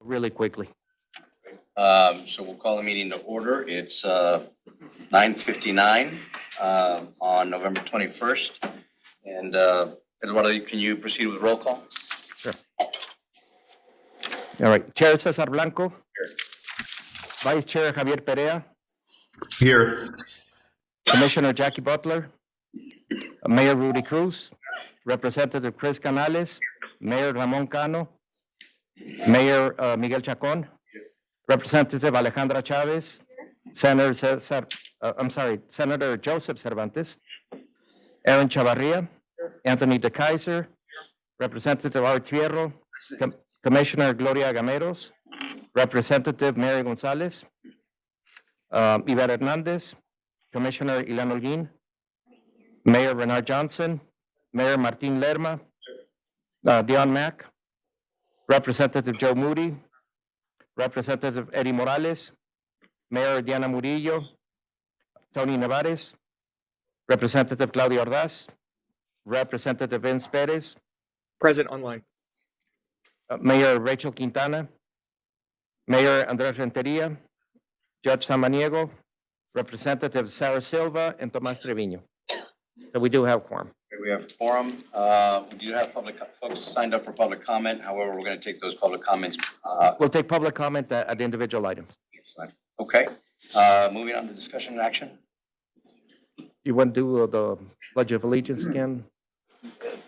really quickly. So we'll call the meeting to order. It's 9:59 on November 21st. And Eduardo, can you proceed with roll call? Sure. All right. Chair Cesar Blanco. Here. Vice Chair Javier Perea. Here. Commissioner Jackie Butler. Mayor Rudy Cruz. Representative Chris Canales. Mayor Ramon Cano. Mayor Miguel Chacon. Representative Alejandra Chavez. Senator Joseph Cervantes. Aaron Chavarria. Anthony DeKaiser. Representative Art Fierro. Commissioner Gloria Gameros. Representative Mary Gonzalez. Iber Hernandez. Commissioner Ilan Holguin. Mayor Renard Johnson. Mayor Martin Lerma. Dion Mack. Representative Joe Moody. Representative Eddie Morales. Mayor Diana Murillo. Tony Nevares. Representative Claudia Ordaz. Representative Vince Perez. Present online. Mayor Rachel Quintana. Mayor Andres Renteria. Judge Samaniego. Representative Sarah Silva and Tomas Trevino. So we do have quorum. Okay, we have quorum. We do have folks signed up for public comment. However, we're going to take those public comments. We'll take public comment at individual items. Okay. Moving on to discussion and action. You want to do the Pledge of Allegiance again?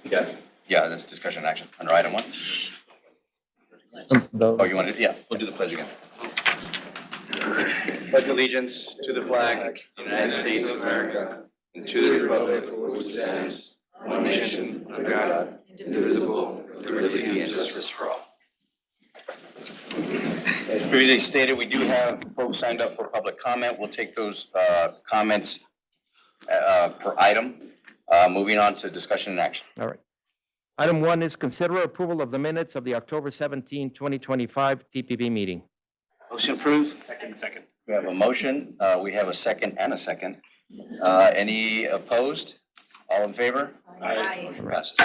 Yeah, that's discussion and action under item 1. Oh, you want to? Yeah, we'll do the pledge again. Pledge allegiance to the flag of the United States of America and to the republic for which it stands, one nation, under God, indivisible, with liberty and justice for all. As previously stated, we do have folks signed up for public comment. We'll take those comments per item. Moving on to discussion and action. All right. Item 1 is consider approval of the minutes of the October 17, 2025 TPB meeting. Motion approved. Second. We have a motion. We have a second and a second. Any opposed? All in favor? Aye. Motion passes.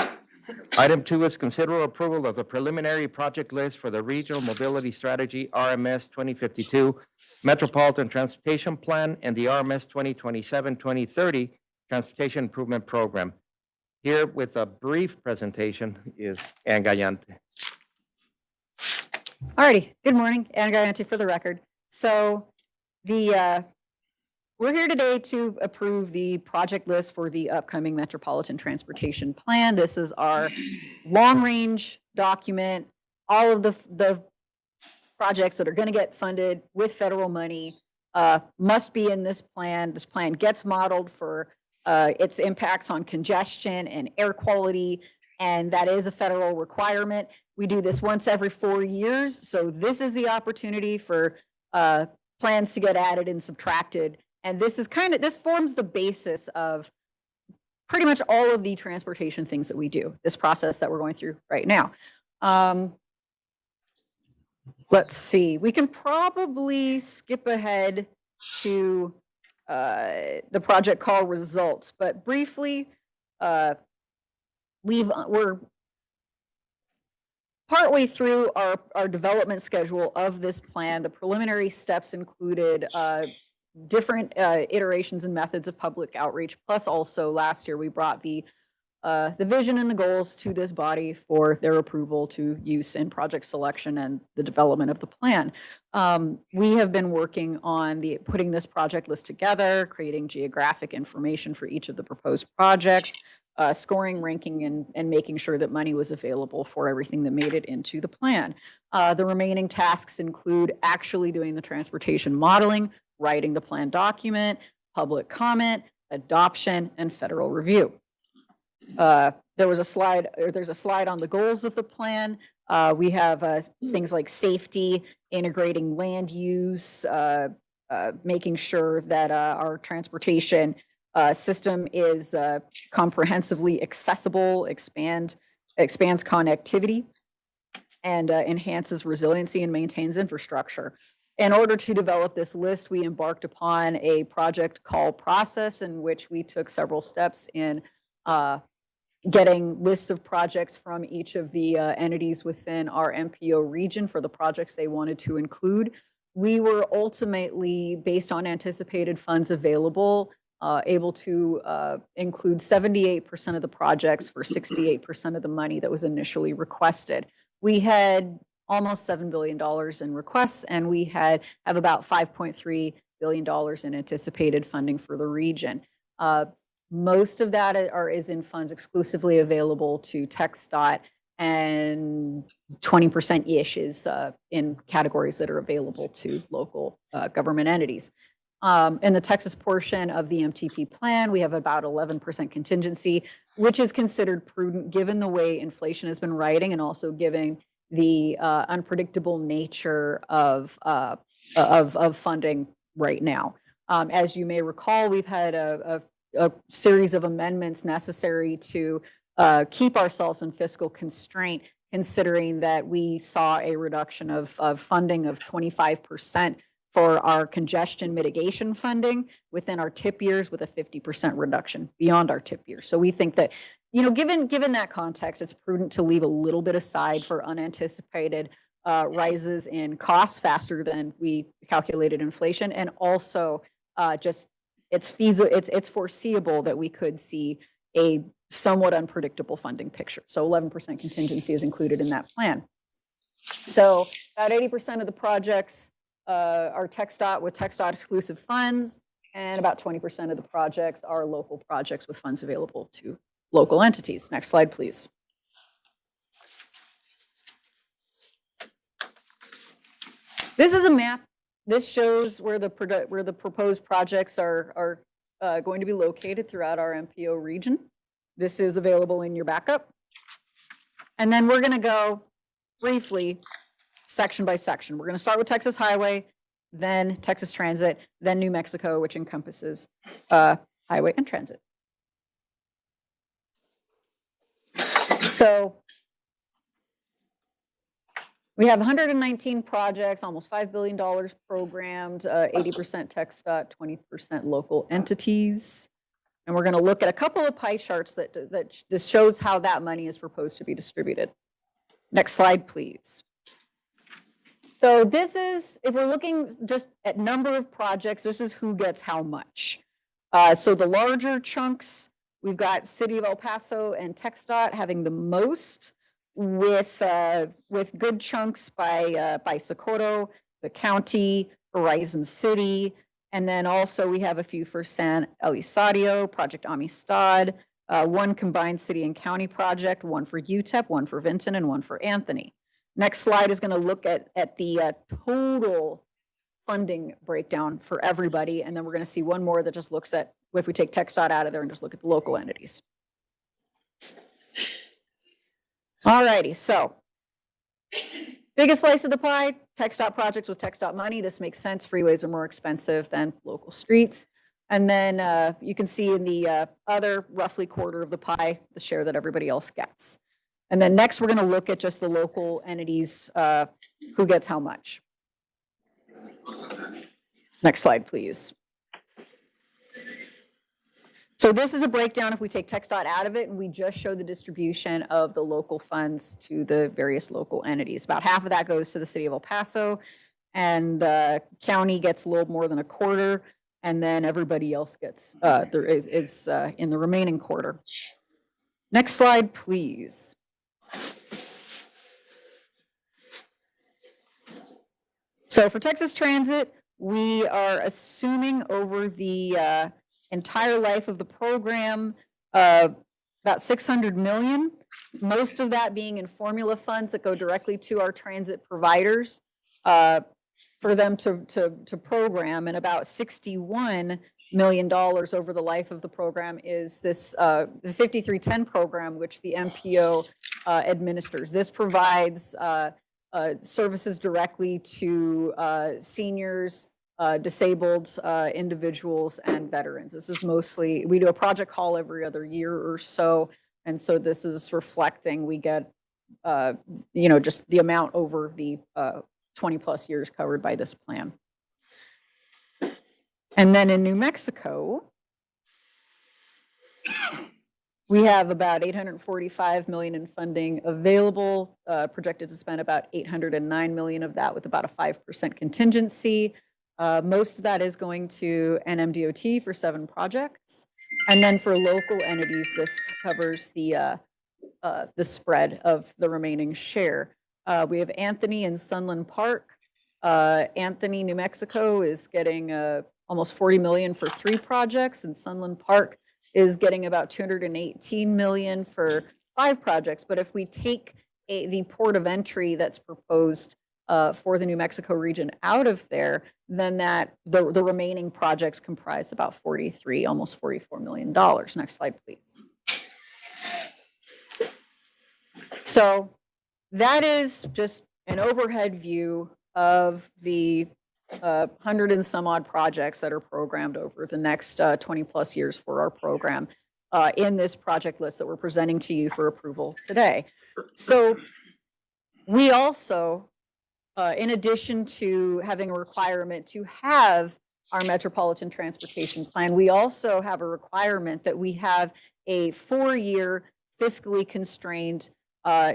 Item 2 is consider approval of the preliminary project list for the Regional Mobility Strategy RMS 2052 Metropolitan Transportation Plan and the RMS 2027-2030 Transportation Improvement Program. Here with a brief presentation is Ann Gallante. All righty. Good morning. Ann Gallante for the record. So we're here today to approve the project list for the upcoming Metropolitan Transportation Plan. This is our long-range document. All of the projects that are going to get funded with federal money must be in this plan. This plan gets modeled for its impacts on congestion and air quality, and that is a federal requirement. We do this once every 4 years, so this is the opportunity for plans to get added and subtracted. And this forms the basis of pretty much all of the transportation things that we do, this process that we're going through right now. Let's see, we can probably skip ahead to the project call results, but briefly, we're partway through our development schedule of this plan. The preliminary steps included different iterations and methods of public outreach. Plus, also last year we brought the vision and the goals to this body for their approval to use in project selection and the development of the plan. We have been working on putting this project list together, creating geographic information for each of the proposed projects, scoring, ranking, and making sure that money was available for everything that made it into the plan. The remaining tasks include actually doing the transportation modeling, writing the plan document, public comment, adoption, and federal review. There's a slide on the goals of the plan. We have things like safety, integrating land use, making sure that our transportation system is comprehensively accessible, expands connectivity, and enhances resiliency and maintains infrastructure. In order to develop this list, we embarked upon a project call process in which we took several steps in getting lists of projects from each of the entities within our MPO region for the projects they wanted to include. We were ultimately, based on anticipated funds available, able to include 78% of the projects for 68% of the money that was initially requested. We had almost $7 billion in requests, and we have about $5.3 billion in anticipated funding for the region. Most of that is in funds exclusively available to TxDOT, and 20%-ish is in categories that are available to local government entities. In the Texas portion of the MTP plan, we have about 11% contingency, which is considered prudent given the way inflation has been riding and also given the unpredictable nature of funding right now. As you may recall, we've had a series of amendments necessary to keep ourselves in fiscal constraint, considering that we saw a reduction of funding of 25% for our congestion mitigation funding within our TIP years, with a 50% reduction beyond our TIP years. So we think that, given that context, it's prudent to leave a little bit aside for unanticipated rises in costs faster than we calculated inflation, and also it's foreseeable that we could see a somewhat unpredictable funding picture. So 11% contingency is included in that plan. So about 80% of the projects are TxDOT with TxDOT exclusive funds, and about 20% of the projects are local projects with funds available to local entities. Next slide, please. This is a map. This shows where the proposed projects are going to be located throughout our MPO region. This is available in your backup. And then we're going to go briefly section by section. We're going to start with Texas Highway, then Texas Transit, then New Mexico, which encompasses highway and transit. So we have 119 projects, almost $5 billion programmed, 80% TxDOT, 20% local entities. And we're going to look at a couple of pie charts that just shows how that money is proposed to be distributed. Next slide, please. So this is, if we're looking just at number of projects, this is who gets how much. So the larger chunks, we've got City of El Paso and TxDOT having the most, with good chunks by Socorro, the county, Horizon City, and then also we have a few for San Elizario, Project Amistad, one combined city and county project, one for UTEP, one for Vinton, and one for Anthony. Next slide is going to look at the total funding breakdown for everybody, and then we're going to see one more that just looks at, if we take TxDOT out of there and just look at the local entities. All righty, so biggest slice of the pie, TxDOT projects with TxDOT money. This makes sense. Freeways are more expensive than local streets. And then you can see in the other roughly quarter of the pie, the share that everybody else gets. And then next, we're going to look at just the local entities, who gets how much. Next slide, please. So this is a breakdown if we take TxDOT out of it and we just show the distribution of the local funds to the various local entities. About half of that goes to the City of El Paso, and county gets a little more than a quarter, and then everybody else gets is in the remaining quarter. Next slide, please. So for Texas Transit, we are assuming over the entire life of the program, about $600 million, most of that being in formula funds that go directly to our transit providers for them to program, and about $61 million over the life of the program is this the 5310 program, which the MPO administers. This provides services directly to seniors, disabled individuals, and veterans. This is mostly, we do a project call every other year or so, and so this is reflecting, we get, just the amount over the 20 plus years covered by this plan. And then in New Mexico, We have about 845 million in funding available, projected to spend about 809 million of that with about a 5% contingency. Most of that is going to NMDOT for 7 projects. And then for local entities, this covers the spread of the remaining share. We have Anthony and Sunland Park. Anthony, New Mexico is getting almost 40 million for 3 projects, and Sunland Park is getting about 218 million for 5 projects. But if we take the port of entry that's proposed for the New Mexico region out of there, then the remaining projects comprise about 43, almost $44 million. Next slide, please. So that is just an overhead view of the 100 and some odd projects that are programmed over the next 20 plus years for our program in this project list that we're presenting to you for approval today. So we also, in addition to having a requirement to have our metropolitan transportation plan, we also have a requirement that we have a 4-year fiscally constrained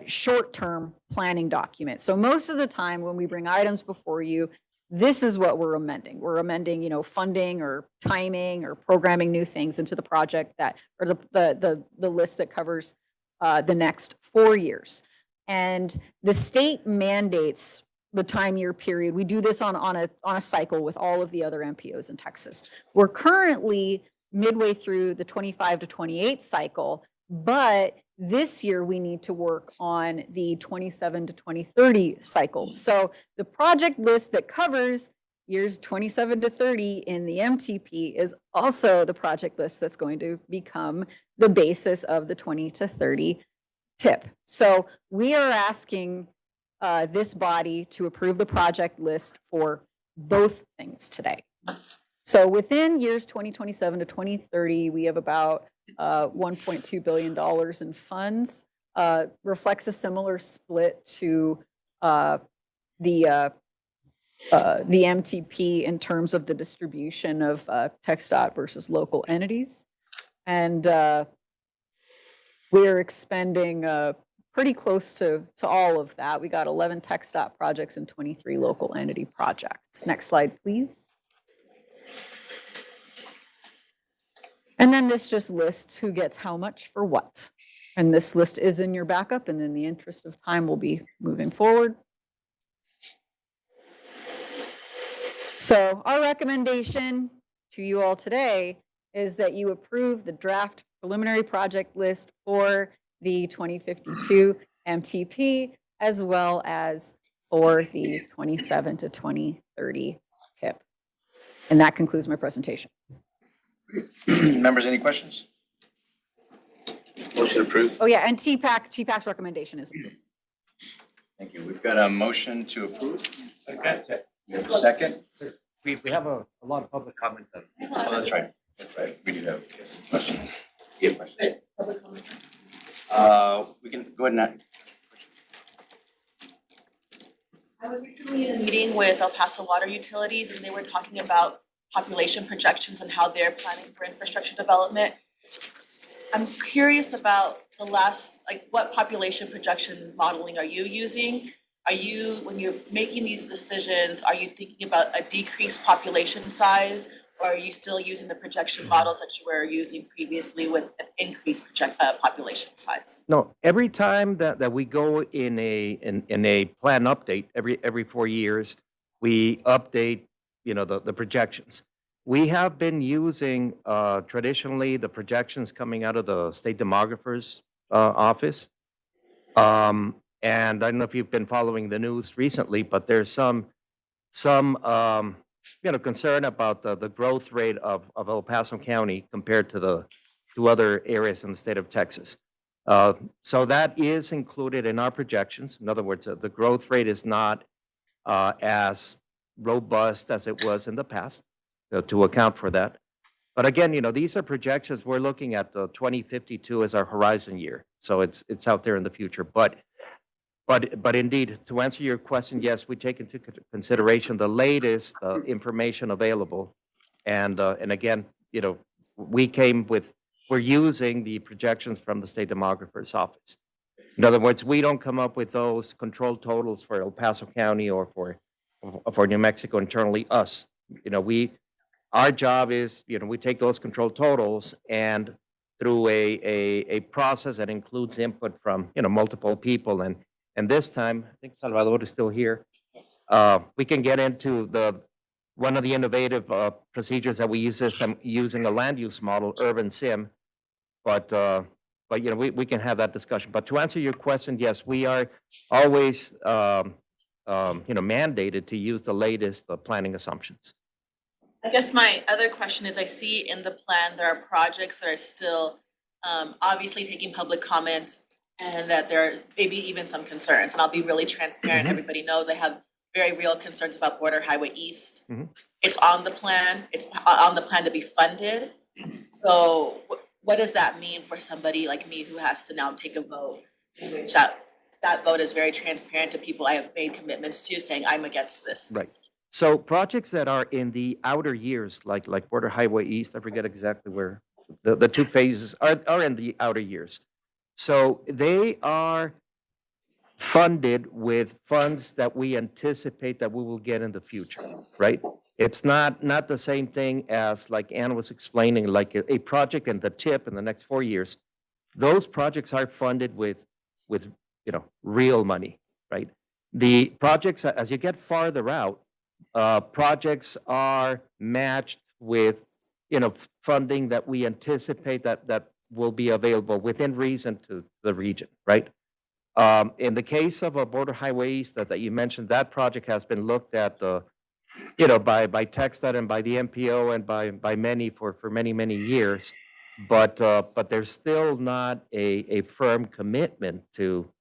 short-term planning document. So most of the time when we bring items before you, this is what we're amending. We're amending, funding or timing or programming new things into the project or the list that covers the next 4 years. And the state mandates the time year period. We do this on a cycle with all of the other MPOs in Texas. We're currently midway through the 25 to 28 cycle, but this year we need to work on the 27 to 2030 cycle. So the project list that covers years 27 to 30 in the MTP is also the project list that's going to become the basis of the 20 to 30 TIP. So we are asking this body to approve the project list for both things today. So within years 2027 to 2030, we have about $1.2 billion in funds. Reflects a similar split to the MTP in terms of the distribution of TxDOT versus local entities. And we're expending pretty close to all of that. We got 11 TxDOT projects and 23 local entity projects. Next slide, please. And then this just lists who gets how much for what. And this list is in your backup, and in the interest of time, we'll be moving forward. So our recommendation to you all today is that you approve the draft preliminary project list for the 2052 MTP, as well as for the 27 to 2030 TIP. And that concludes my presentation. Members, any questions? Motion approved. Oh, yeah, and TPAC's recommendation is approved. Thank you. We've got a motion to approve. We have a second. We have a lot of public comment. Oh, that's right. That's right. We do have some questions. You have questions? We can go ahead and. I was recently in a meeting with El Paso Water Utilities, and they were talking about population projections and how they're planning for infrastructure development. I'm curious about what population projection modeling are you using? When you're making these decisions, are you thinking about a decreased population size, or are you still using the projection models that you were using previously with an increased population size? No, every time that we go in a plan update, every 4 years, we update, the projections. We have been using traditionally the projections coming out of the state demographer's office. And I don't know if you've been following the news recently, but there's some concern about the growth rate of El Paso County compared to other areas in the state of Texas. So that is included in our projections. In other words, the growth rate is not as robust as it was in the past to account for that. But again, these are projections. We're looking at 2052 as our horizon year. So it's out there in the future. But indeed, to answer your question, yes, we take into consideration the latest information available. And again, we came with we're using the projections from the state demographer's office. In other words, we don't come up with those control totals for El Paso County or for New Mexico internally, us. Our job is, we take those control totals and through a process that includes input from, multiple people. And this time, I think Salvador is still here. We can get into one of the innovative procedures that we use this time using a land use model, Urban Sim. But we can have that discussion. But to answer your question, yes, we are always mandated to use the latest planning assumptions. I guess my other question is, I see in the plan, there are projects that are still obviously taking public comment and that there are maybe even some concerns. And I'll be really transparent. Everybody knows I have very real concerns about Border Highway East. It's on the plan. It's on the plan to be funded. So what does that mean for somebody like me who has to now take a vote? That vote is very transparent to people I have made commitments to, saying I'm against this. Right. So projects that are in the outer years, like Border Highway East, I forget exactly where, the two phases are in the outer years. So they are funded with funds that we anticipate that we will get in the future, right? It's not the same thing as, like Ann was explaining, like a project in the tip in the next 4 years. Those projects are funded with real money, right? The projects, as you get farther out, projects are matched with, funding that we anticipate that will be available within reason to the region, right? In the case of a Border Highway East that you mentioned, that project has been looked at, by TxDOT and by the MPO and by many for many years, but there's still not a firm commitment to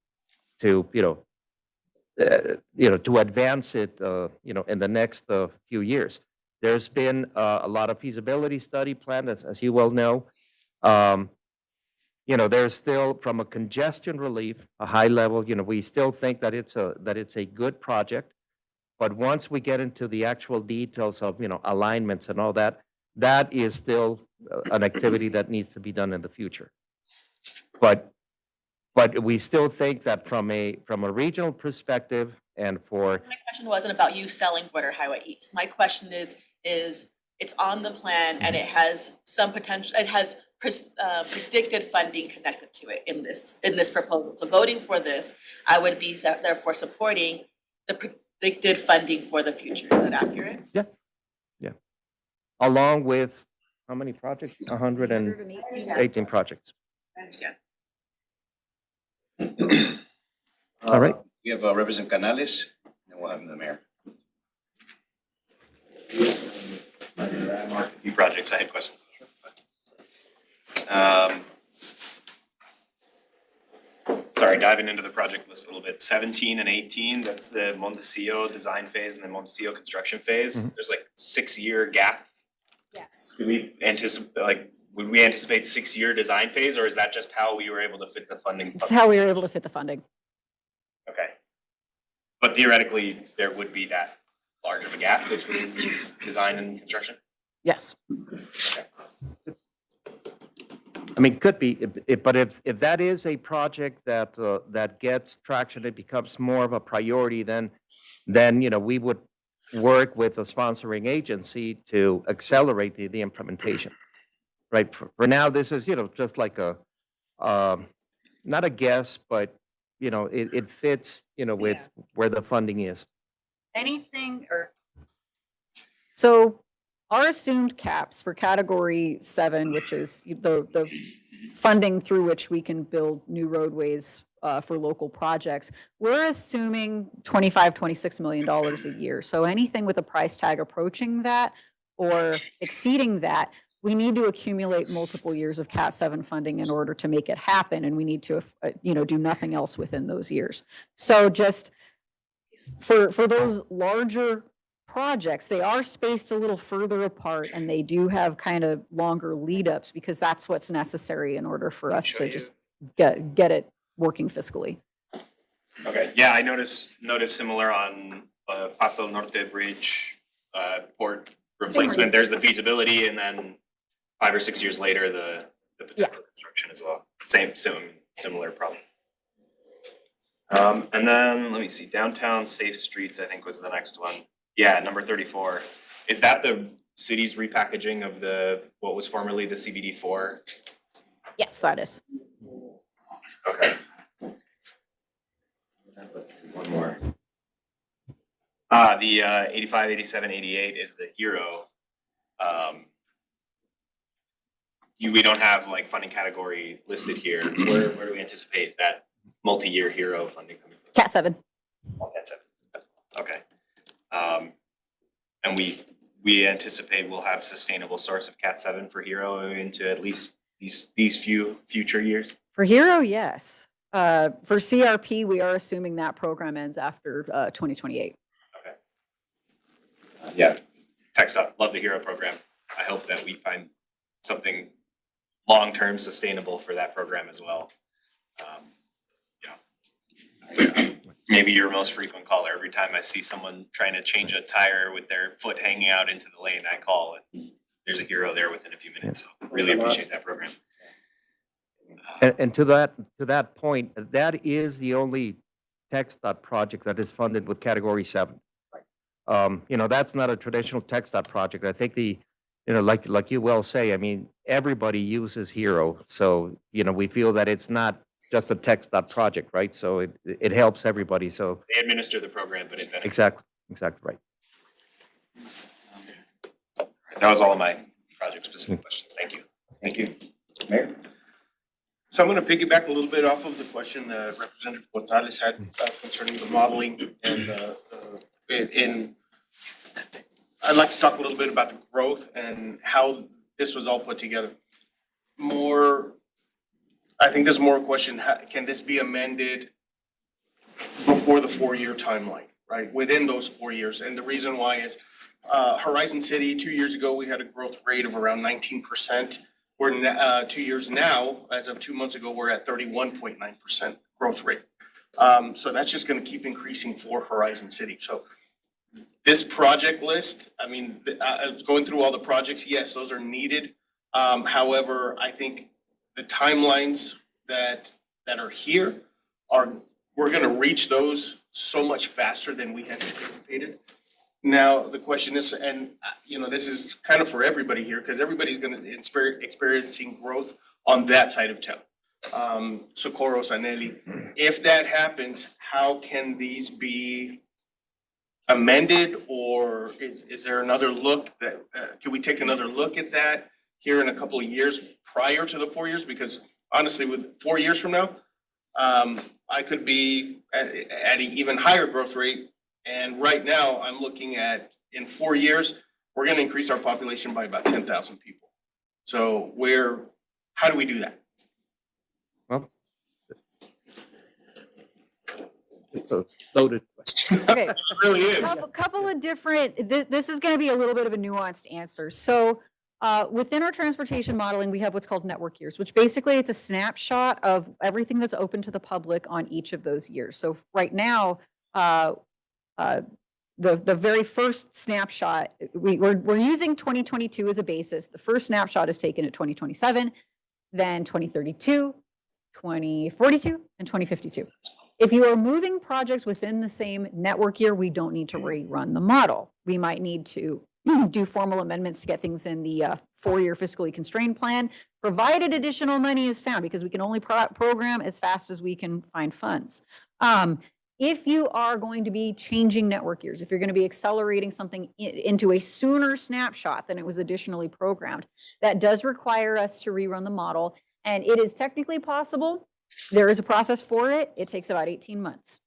advance it, in the next few years. There's been a lot of feasibility study planned, as you well know. There's still, from a congestion relief, a high level, we still think that it's a good project. But once we get into the actual details of, alignments and all that, that is still an activity that needs to be done in the future. But we still think that from a regional perspective and for. My question wasn't about you selling Border Highway East. My question is it's on the plan and it has some potential, it has predicted funding connected to it in this proposal. So voting for this, I would be therefore supporting the predicted funding for the future. Is that accurate? Yeah. Along with how many projects? 118 projects. I understand. All right. We have Representative Canales, and then we'll have the mayor. I marked a few projects. I had questions. Sorry, diving into the project list a little bit. 17 and 18, that's the Montecillo design phase and the Montecillo construction phase. There's like 6-year gap. Yes. Would we anticipate 6-year design phase, or is that just how we were able to fit the funding? It's how we were able to fit the funding. Okay. But theoretically, there would be that large of a gap between design and construction? Yes. Okay. I mean, could be, but if that is a project that gets traction, it becomes more of a priority, then we would work with a sponsoring agency to accelerate the implementation. Right. For now, this is just like a not a guess, but it fits with where the funding is. Anything or so our assumed caps for category 7, which is the funding through which we can build new roadways for local projects, we're assuming $26 million a year. So anything with a price tag approaching that or exceeding that, we need to accumulate multiple years of Cat 7 funding in order to make it happen, and we need to do nothing else within those years. So just for those larger projects, they are spaced a little further apart, and they do have kind of longer lead ups because that's what's necessary in order for us to just get it working fiscally. Okay, yeah, I noticed similar on Paso del Norte Bridge port replacement. There's the feasibility, and then 5 or 6 years later, the the potential construction as well. Similar problem. And then, let me see, downtown safe streets, I think was the next one. Yeah, number 34. Is that the city's repackaging of what was formerly the CBD4? Yes, that is. Okay. Let's see, one more. The 85, 87, 88 is the hero. We don't have like funding category listed here. Where do we anticipate that multi-year hero funding coming from? Cat 7. Oh, that's it. Okay. And we anticipate we'll have sustainable source of Cat 7 for hero into at least these few future years. For Hero, yes. For CRP, we are assuming that program ends after 2028. Okay. Yeah, text up. Love the hero program. I hope that we find something long-term sustainable for that program as well. Maybe your most frequent caller. Every time I see someone trying to change a tire with their foot hanging out into the lane, I call and there's a hero there within a few minutes. So really appreciate that program. And to that point, that is the only TxDOT project that is funded with Category 7. That's not a traditional TxDOT project. I think like you well say, I mean, everybody uses Hero. So, we feel that it's not just a TxDOT project, right? So it helps everybody. So They administer the program, but it benefits. exactly right. That was all of my project-specific questions. Thank you. Thank you. Mayor? So I'm going to piggyback a little bit off of the question that Representative Gonzalez had concerning the modeling and I'd like to talk a little bit about the growth and how this was all put together. I think there's more a question, can this be amended before the 4-year timeline, right? Within those 4 years. And the reason why is Horizon City, 2 years ago, we had a growth rate of around 19%. We're 2 years now, as of 2 months ago, we're at 31.9% growth rate. So that's just going to keep increasing for Horizon City. So this project list, I mean, going through all the projects, yes, those are needed. However, I think the timelines that are here we're going to reach those so much faster than we had anticipated. Now, the question is, and this is kind of for everybody here, because everybody's going to experiencing growth on that side of town. Socorro, Sanelli. If that happens, how can these be amended, or is there another look that, can we take another look at that here in a couple of years prior to the 4 years? Because honestly, with 4 years from now, I could be at an even higher growth rate. And right now, I'm looking at, in 4 years, we're going to increase our population by about 10,000 people. So how do we do that? Well, it's a loaded question. Okay. It really is. Couple of different, this is going to be a little bit of a nuanced answer. So within our transportation modeling, we have what's called network years, which basically it's a snapshot of everything that's open to the public on each of those years. So right now, the very first snapshot, we're using 2022 as a basis. The first snapshot is taken at 2027, then 2032, 2042, and 2052. If you are moving projects within the same network year, we don't need to rerun the model. We might need to do formal amendments to get things in the 4-year fiscally constrained plan, provided additional money is found, because we can only program as fast as we can find funds. If you are going to be changing network years, if you're going to be accelerating something into a sooner snapshot than it was additionally programmed, that does require us to rerun the model. And it is technically possible. There is a process for it. It takes about 18 months.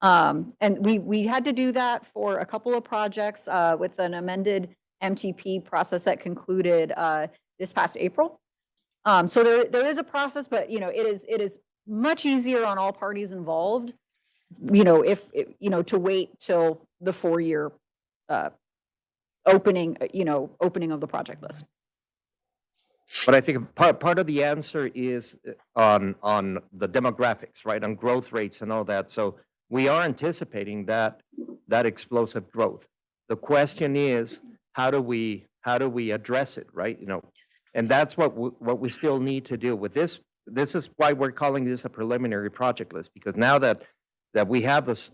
And we had to do that for a couple of projects with an amended MTP process that concluded this past April. So there is a process, but it is much easier on all parties involved, to wait till the 4-year opening of the project list. But I think part of the answer is on the demographics, right? On growth rates and all that. So we are anticipating that explosive growth. The question is, how do we address it, right? And that's what we still need to do with this. This is why we're calling this a preliminary project list, because now that we have this,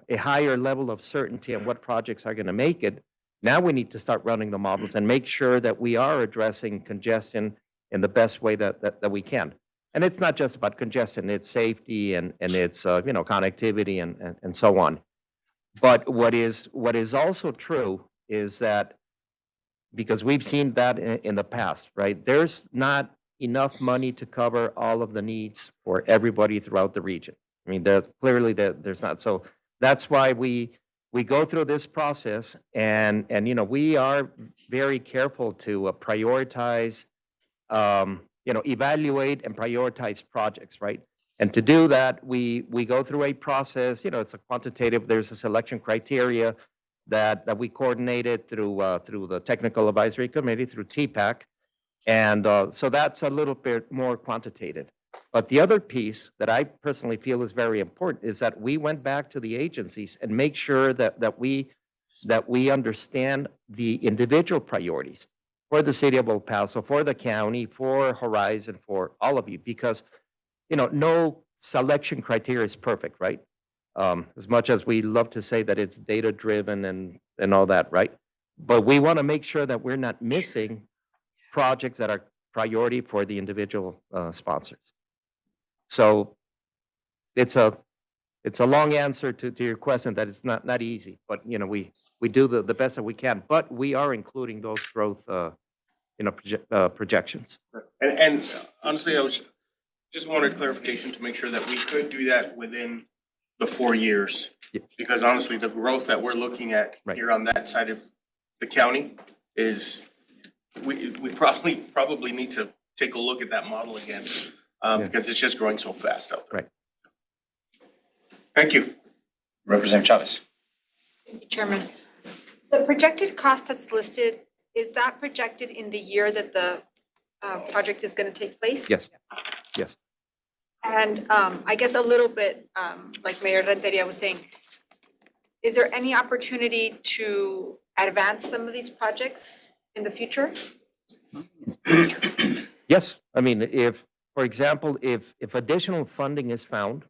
a higher level of certainty on what projects are going to make it, now we need to start running the models and make sure that we are addressing congestion in the best way that we can. And it's not just about congestion, it's safety and it's, connectivity and so on. But what is also true is that, because we've seen that in the past, right? There's not enough money to cover all of the needs for everybody throughout the region. I mean, there's not. So that's why we go through this process, and we are very careful to prioritize, evaluate and prioritize projects, right? And to do that, we go through a process. It's a quantitative. There's a selection criteria that we coordinated through the Technical Advisory Committee, through TPAC. And so that's a little bit more quantitative. But the other piece that I personally feel is very important is that we went back to the agencies and make sure that we understand the individual priorities for the city of El Paso, for the county, for Horizon, for all of you, because no selection criteria is perfect, right? As much as we love to say that it's data driven and all that, right? But we want to make sure that we're not missing projects that are priority for the individual sponsors. So it's a long answer to your question that it's not easy, but we do the best that we can, but we are including those growth projections. And honestly, I just wanted clarification to make sure that we could do that within the 4 years. Yes. Because honestly, the growth that we're looking at Right. here on that side of the county is, we probably need to take a look at that model again, because it's just growing so fast out there. Right. Thank you. Representative Chavez. Chairman, the projected cost that's listed, is that projected in the year that the project is going to take place? Yes. And I guess a little bit, like Mayor Renteria was saying, is there any opportunity to advance some of these projects in the future? Yes. I mean, for example, if additional funding is found,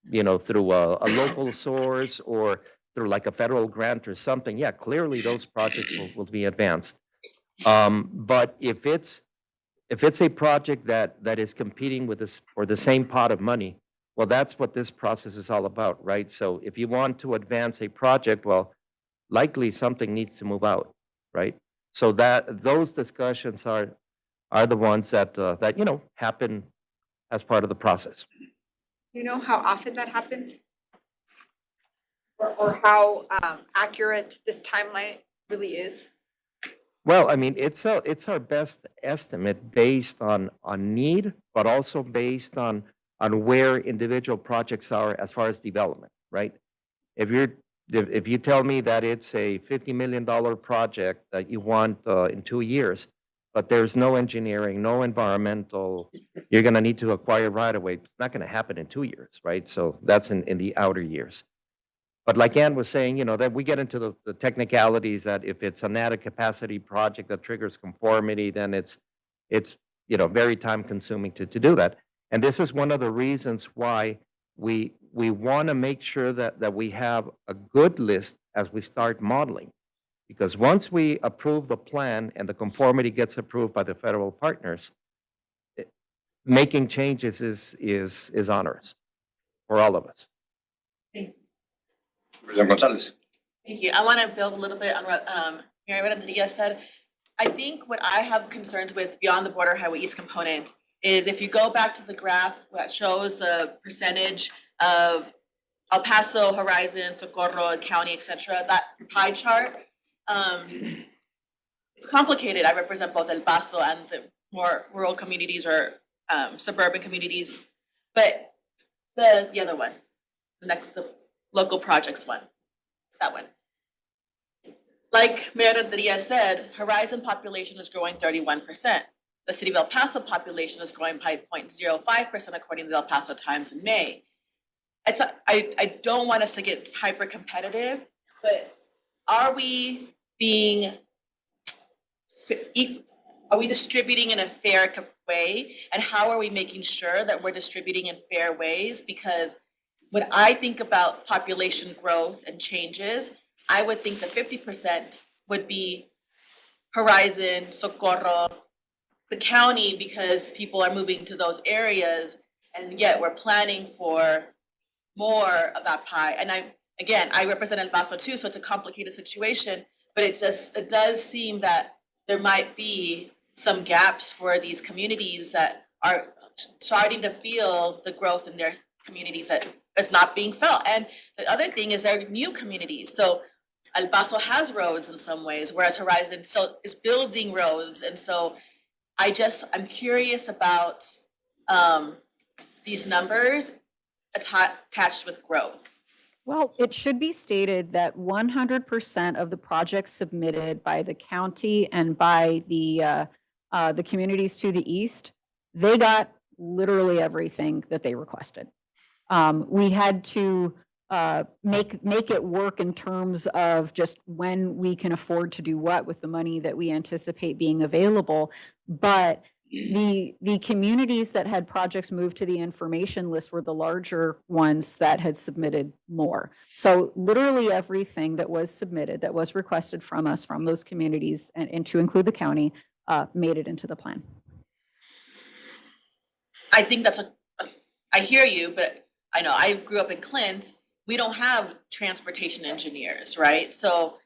through a local source or through like a federal grant or something, yeah, clearly those projects will be advanced. But if it's a project that is competing with this for the same pot of money, well, that's what this process is all about, right? So if you want to advance a project, well, likely something needs to move out, right? So those discussions are the ones that happen as part of the process. Do you know how often that happens? Or how accurate this timeline really is? Well, I mean, it's our best estimate based on need, but also based on where individual projects are as far as development, right? If you tell me that it's a $50 million project that you want in 2 years, but there's no engineering, no environmental, you're going to need to acquire right away. It's not going to happen in 2 years, right? So that's in the outer years. But like Ann was saying, that we get into the technicalities that if it's an added capacity project that triggers conformity, then it's very time consuming to do that. And this is one of the reasons why we want to make sure that we have a good list as we start modeling. Because once we approve the plan and the conformity gets approved by the federal partners, making changes is onerous for all of us. Representative Gonzalez. Thank you. I want to build a little bit on what Mayor Rodriguez said. I think what I have concerns with beyond the Border Highway East component is if you go back to the graph that shows the percentage of El Paso, Horizon, Socorro, County, et cetera, that pie chart, it's complicated. I represent both El Paso and the more rural communities or suburban communities. But the other one, the local projects one, that one. Like Mayor Rodriguez said, Horizon population is growing 31%. The city of El Paso population is growing by 0.05% according to the El Paso Times in May. I don't want us to get hyper competitive, but are we being are we distributing in a fair way? And how are we making sure that we're distributing in fair ways? Because when I think about population growth and changes, I would think that 50% would be Horizon, Socorro, the county, because people are moving to those areas, and yet we're planning for more of that pie. And I represent El Paso too, so it's a complicated situation, but it does seem that there might be some gaps for these communities that are starting to feel the growth in their communities that is not being felt. And the other thing is they're new communities. So El Paso has roads in some ways, whereas Horizon still is building roads. And so I'm curious about these numbers attached with growth. Well, it should be stated that 100% of the projects submitted by the county and by the communities to the east, they got literally everything that they requested. We had to make it work in terms of just when we can afford to do what with the money that we anticipate being available. But the communities that had projects moved to the information list were the larger ones that had submitted more. So literally everything that was submitted, that was requested from us, from those communities, and to include the county, made it into the plan. I think I hear you, but I know I grew up in Clint. We don't have transportation engineers, right? So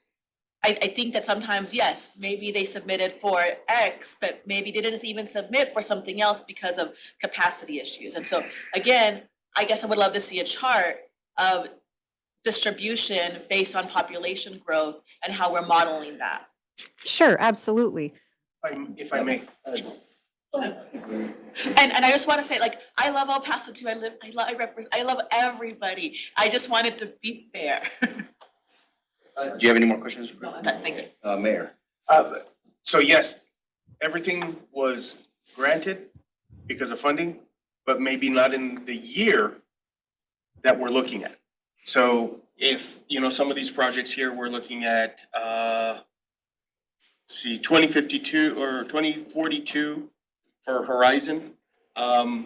I think that sometimes, yes, maybe they submitted for X, but maybe they didn't even submit for something else because of capacity issues. And so again, I guess I would love to see a chart of distribution based on population growth and how we're modeling that. Sure, absolutely. If I may. And I just want to say, like, I love El Paso too. I love everybody. I just want it to be fair. Do you have any more questions? Thank you. Mayor? So yes, everything was granted because of funding, but maybe not in the year that we're looking at. So if, some of these projects here, we're looking at, 2052 or 2042 for Horizon. We're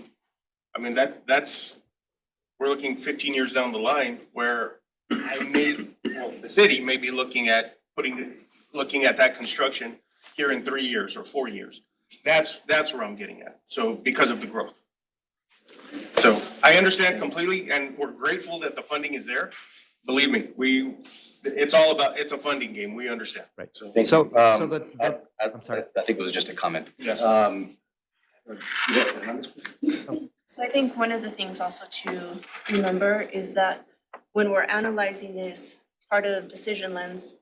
looking 15 years down the line where the city may be looking at that construction here in 3 years or 4 years. That's where I'm getting at. So because of the growth. So I understand completely, and we're grateful that the funding is there. Believe me, it's a funding game. We understand. Right. So Thank So, you. I'm sorry. I think it was just a comment. Yes. So I think one of the things also to remember is that when we're analyzing this, part of decision lens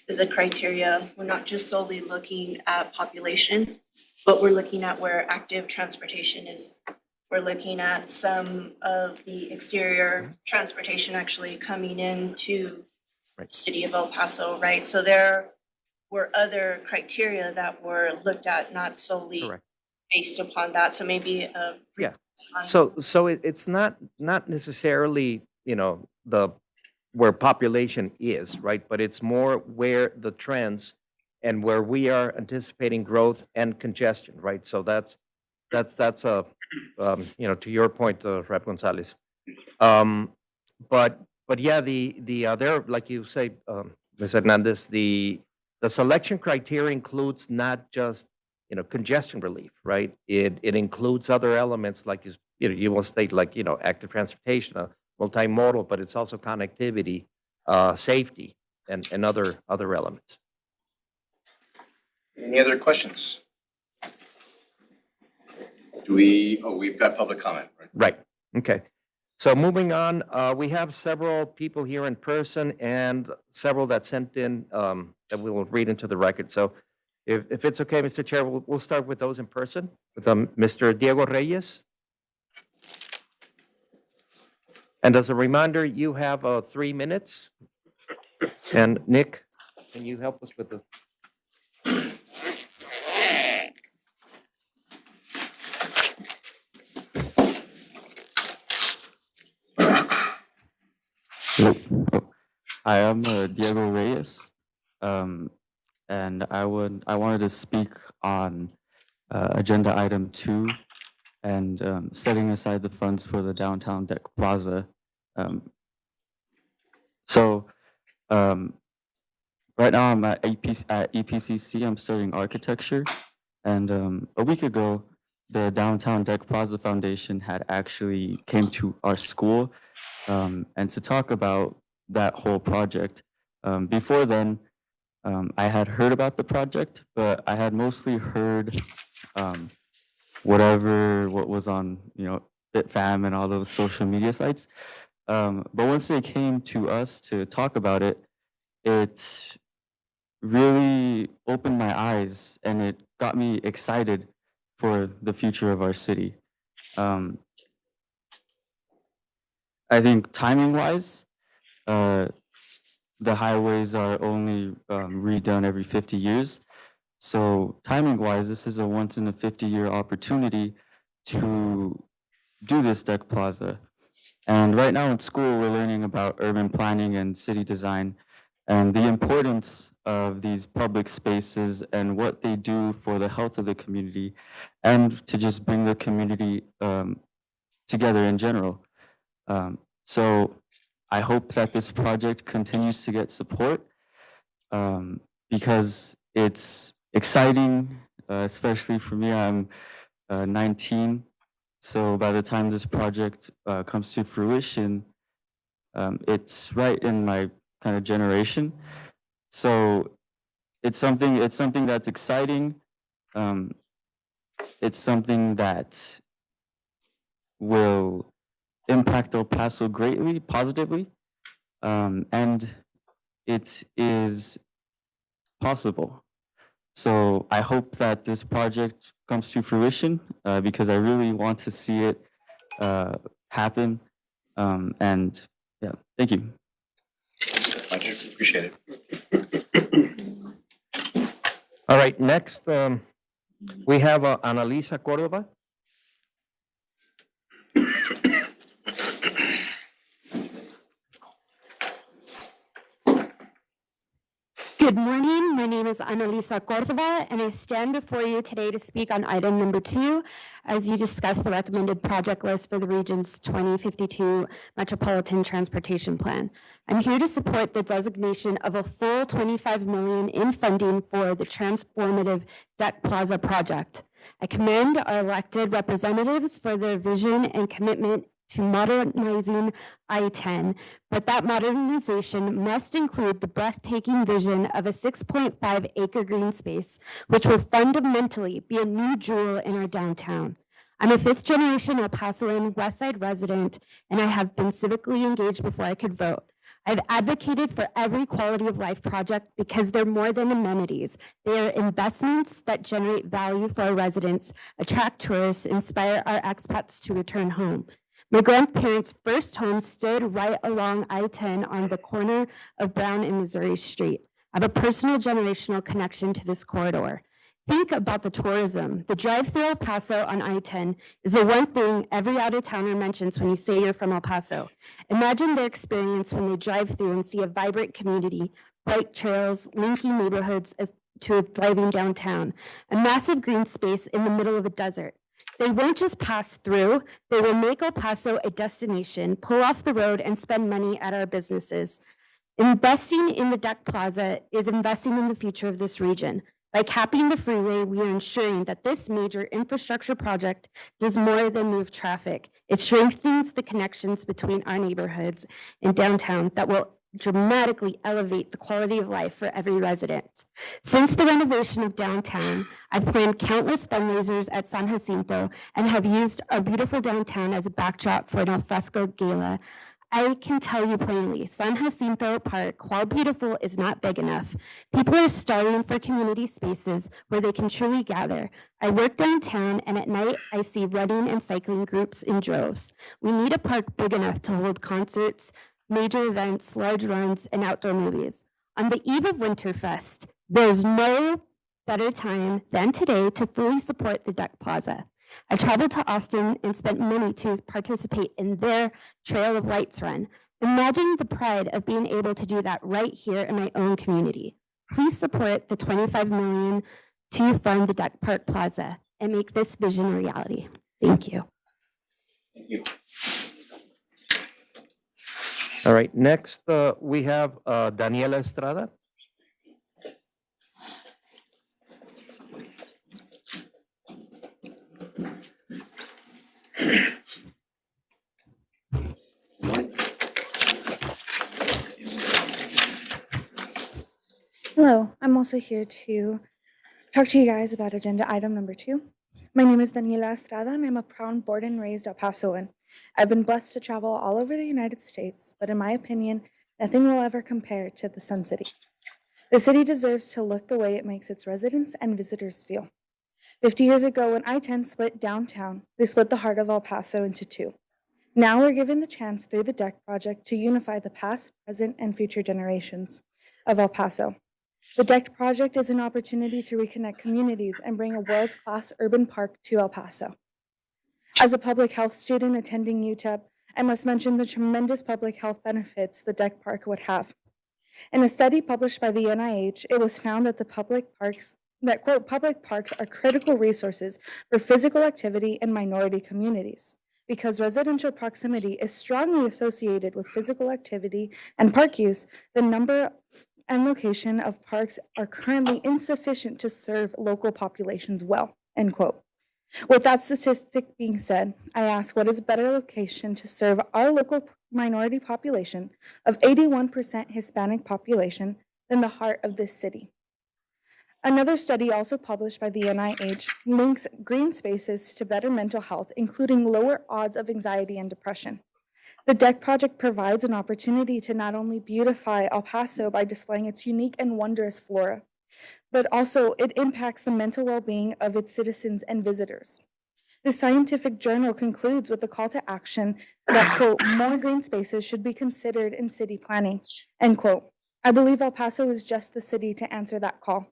is a criteria. We're not just solely looking at population, but we're looking at where active transportation is. We're looking at some of the exterior transportation actually coming into the city of El Paso, right? So there were other criteria that were looked at, not solely Correct. based upon that. So maybe Yeah. So it's not necessarily, where population is, right? But it's more where the trends and where we are anticipating growth and congestion, right? So that's to your point, Rep. Gonzalez. But yeah, there, like you say, Ms. Hernandez, the selection criteria includes not just congestion relief, right? It includes other elements like you will state like active transportation, multimodal, but it's also connectivity, safety, and other elements. Any other questions? We've got public comment, right? Right. Okay. So moving on, we have several people here in person and several that sent in that we will read into the record. So if it's okay, Mr. Chair, we'll start with those in person with Mr. Diego Reyes. And as a reminder, you have 3 minutes. And Nick, can you help us with the? Hi, I'm Diego Reyes, and I wanted to speak on agenda item 2 and setting aside the funds for the downtown deck plaza. So right now I'm at EPCC, I'm studying architecture. And a week ago, the Downtown Deck Plaza Foundation had actually came to our school and to talk about that whole project. Before then, I had heard about the project, but I had mostly heard what was on, BitFam and all those social media sites. But once they came to us to talk about it, it really opened my eyes and it got me excited for the future of our city. I think timing wise, the highways are only redone every 50 years. So timing wise, this is a once in a 50-year opportunity to do this deck plaza. And right now in school, we're learning about urban planning and city design and the importance of these public spaces and what they do for the health of the community and to just bring the community together in general. So I hope that this project continues to get support because it's exciting, especially for me. I'm 19, so by the time this project comes to fruition, it's right in my kind of generation. So it's something that's exciting. It's something that will impact El Paso greatly, positively, and it is possible. So I hope that this project comes to fruition because I really want to see it happen. And yeah, thank you. Much appreciate it. All right, next, we have Analisa Cordova. Good morning. My name is Analisa Cordova, and I stand before you today to speak on item number 2 as you discuss the recommended project list for the region's 2052 Metropolitan Transportation Plan. I'm here to support the designation of a full $25 million in funding for the transformative Deck Plaza project. I commend our elected representatives for their vision and commitment to modernizing I-10, but that modernization must include the breathtaking vision of a 6.5-acre green space, which will fundamentally be a new jewel in our downtown. I'm a 5th-generation El Pasoan West Side resident, and I have been civically engaged before I could vote. I've advocated for every quality of life project because they're more than amenities. They are investments that generate value for our residents, attract tourists, inspire our expats to return home. My grandparents' first home stood right along I-10 on the corner of Brown and Missouri Street. I have a personal generational connection to this corridor. Think about the tourism. The drive through El Paso on I-10 is the one thing every out-of-towner mentions when you say you're from El Paso. Imagine their experience when they drive through and see a vibrant community, bike trails, linking neighborhoods to a thriving downtown, a massive green space in the middle of a desert. They won't just pass through, they will make El Paso a destination, pull off the road, and spend money at our businesses. Investing in the Deck Plaza is investing in the future of this region. By capping the freeway, we are ensuring that this major infrastructure project does more than move traffic. It strengthens the connections between our neighborhoods and downtown that will dramatically elevate the quality of life for every resident. Since the renovation of downtown, I've planned countless fundraisers at San Jacinto and have used our beautiful downtown as a backdrop for an alfresco gala. I can tell you plainly, San Jacinto Park, while beautiful, is not big enough. People are starving for community spaces where they can truly gather. I work downtown, and at night, I see running and cycling groups in droves. We need a park big enough to hold concerts, major events, large runs, and outdoor movies. On the eve of Winterfest, there's no better time than today to fully support the Deck Plaza. I traveled to Austin and spent money to participate in their Trail of Lights run. Imagine the pride of being able to do that right here in my own community. Please support the $25 million to fund the Deck Park Plaza. and make this vision a reality. Thank you. All right, next, we have Daniela Estrada. Hello, I'm also here to talk to you guys about agenda item number 2. My name is Daniela Estrada, and I'm a proud born and raised El Pasoan. I've been blessed to travel all over the United States, but in my opinion, nothing will ever compare to the Sun City. The city deserves to look the way it makes its residents and visitors feel. 50 years ago, when I-10 split downtown, they split the heart of El Paso into 2. Now we're given the chance through the DEC project to unify the past, present, and future generations of El Paso. The DEC project is an opportunity to reconnect communities and bring a world-class urban park to El Paso. As a public health student attending UTEP, I must mention the tremendous public health benefits the DEC park would have. In a study published by the NIH, it was found that public parks are critical resources for physical activity in minority communities. Because residential proximity is strongly associated with physical activity and park use, the number and location of parks are currently insufficient to serve local populations well, end quote. With that statistic being said, I ask, what is a better location to serve our local minority population of 81% Hispanic population than the heart of this city? Another study also published by the NIH links green spaces to better mental health, including lower odds of anxiety and depression. The DEC project provides an opportunity to not only beautify El Paso by displaying its unique and wondrous flora, but also it impacts the mental well-being of its citizens and visitors. The scientific journal concludes with a call to action that, quote, more green spaces should be considered in city planning, end quote. I believe El Paso is just the city to answer that call.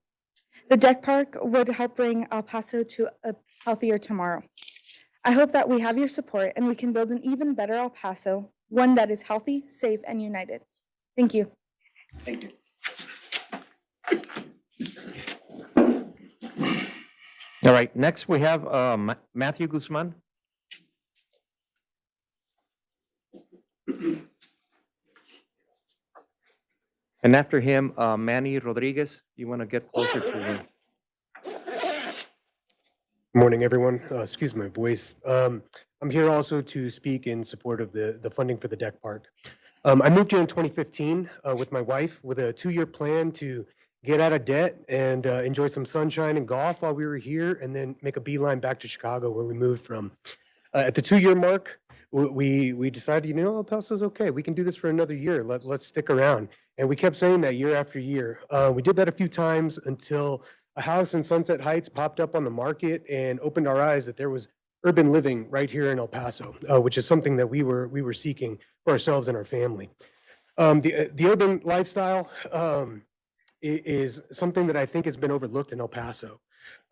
The DEC park would help bring El Paso to a healthier tomorrow. I hope that we have your support and we can build an even better El Paso, one that is healthy, safe, and united. Thank you. Thank you. All right, next we have Matthew Guzman. And after him, Manny Rodriguez. You want to get closer to him? Morning, everyone. Excuse my voice. I'm here also to speak in support of the funding for the DEC park. I moved here in 2015 with my wife with a 2-year plan to get out of debt and enjoy some sunshine and golf while we were here, and then make a beeline back to Chicago, where we moved from. At the 2-year mark, we decided, El Paso's okay. We can do this for another year. Let's stick around. And we kept saying that year after year. We did that a few times until a house in Sunset Heights popped up on the market and opened our eyes that there was urban living right here in El Paso, which is something that we were seeking for ourselves and our family. The urban lifestyle is something that I think has been overlooked in El Paso.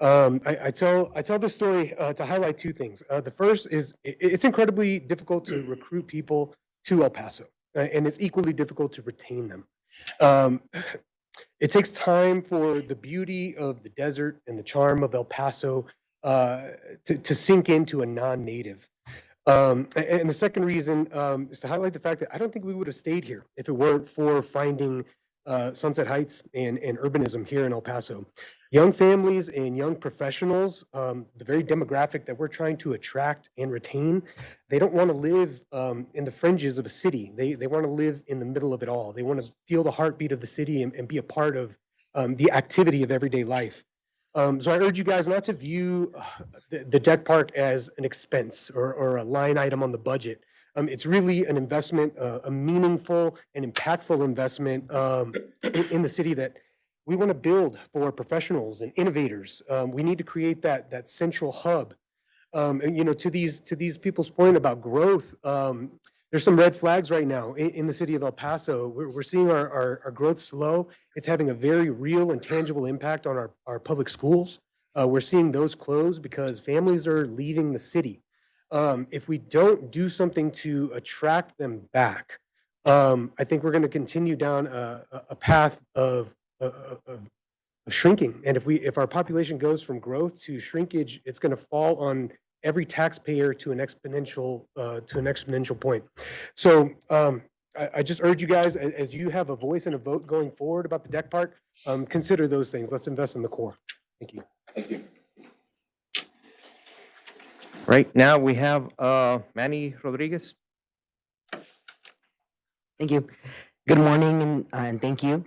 I tell this story to highlight 2 things. The first is it's incredibly difficult to recruit people to El Paso, and it's equally difficult to retain them. It takes time for the beauty of the desert and the charm of El Paso to sink into a non-native. And the second reason is to highlight the fact that I don't think we would have stayed here if it weren't for finding Sunset Heights and urbanism here in El Paso. Young families and young professionals, the very demographic that we're trying to attract and retain, they don't want to live in the fringes of a city. They want to live in the middle of it all. They want to feel the heartbeat of the city and be a part of the activity of everyday life. So I urge you guys not to view the DEC park as an expense or a line item on the budget. It's really an investment, a meaningful and impactful investment in the city that we want to build for professionals and innovators. We need to create that central hub. And to these people's point about growth, there's some red flags right now in the city of El Paso. We're seeing our growth slow. It's having a very real and tangible impact on our public schools. We're seeing those close because families are leaving the city. If we don't do something to attract them back, I think we're going to continue down a path of shrinking. And if our population goes from growth to shrinkage, it's going to fall on every taxpayer to an exponential point. So I just urge you guys, as you have a voice and a vote going forward about the deck park, consider those things. Let's invest in the core. Thank you. Thank you. Right now, we have Manny Rodriguez. Thank you. Good morning and thank you.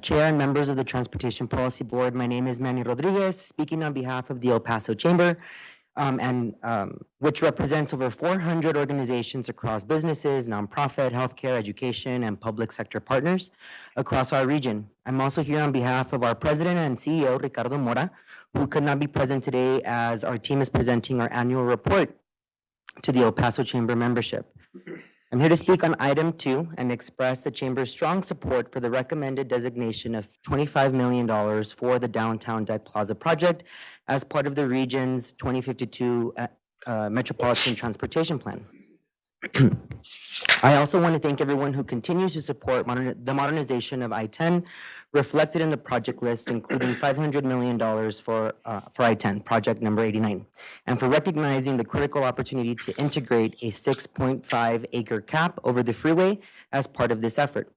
Chair and members of the Transportation Policy Board, my name is Manny Rodriguez, speaking on behalf of the El Paso Chamber, which represents over 400 organizations across businesses, nonprofit, healthcare, education, and public sector partners across our region. I'm also here on behalf of our President and CEO, Ricardo Mora, who could not be present today as our team is presenting our annual report to the El Paso Chamber membership. I'm here to speak on item 2 and express the Chamber's strong support for the recommended designation of $25 million for the Downtown Deck Plaza project as part of the region's 2052 Metropolitan Transportation Plan. I also want to thank everyone who continues to support the modernization of I-10 reflected in the project list, including $500 million for I-10, project number 89, and for recognizing the critical opportunity to integrate a 6.5-acre cap over the freeway as part of this effort.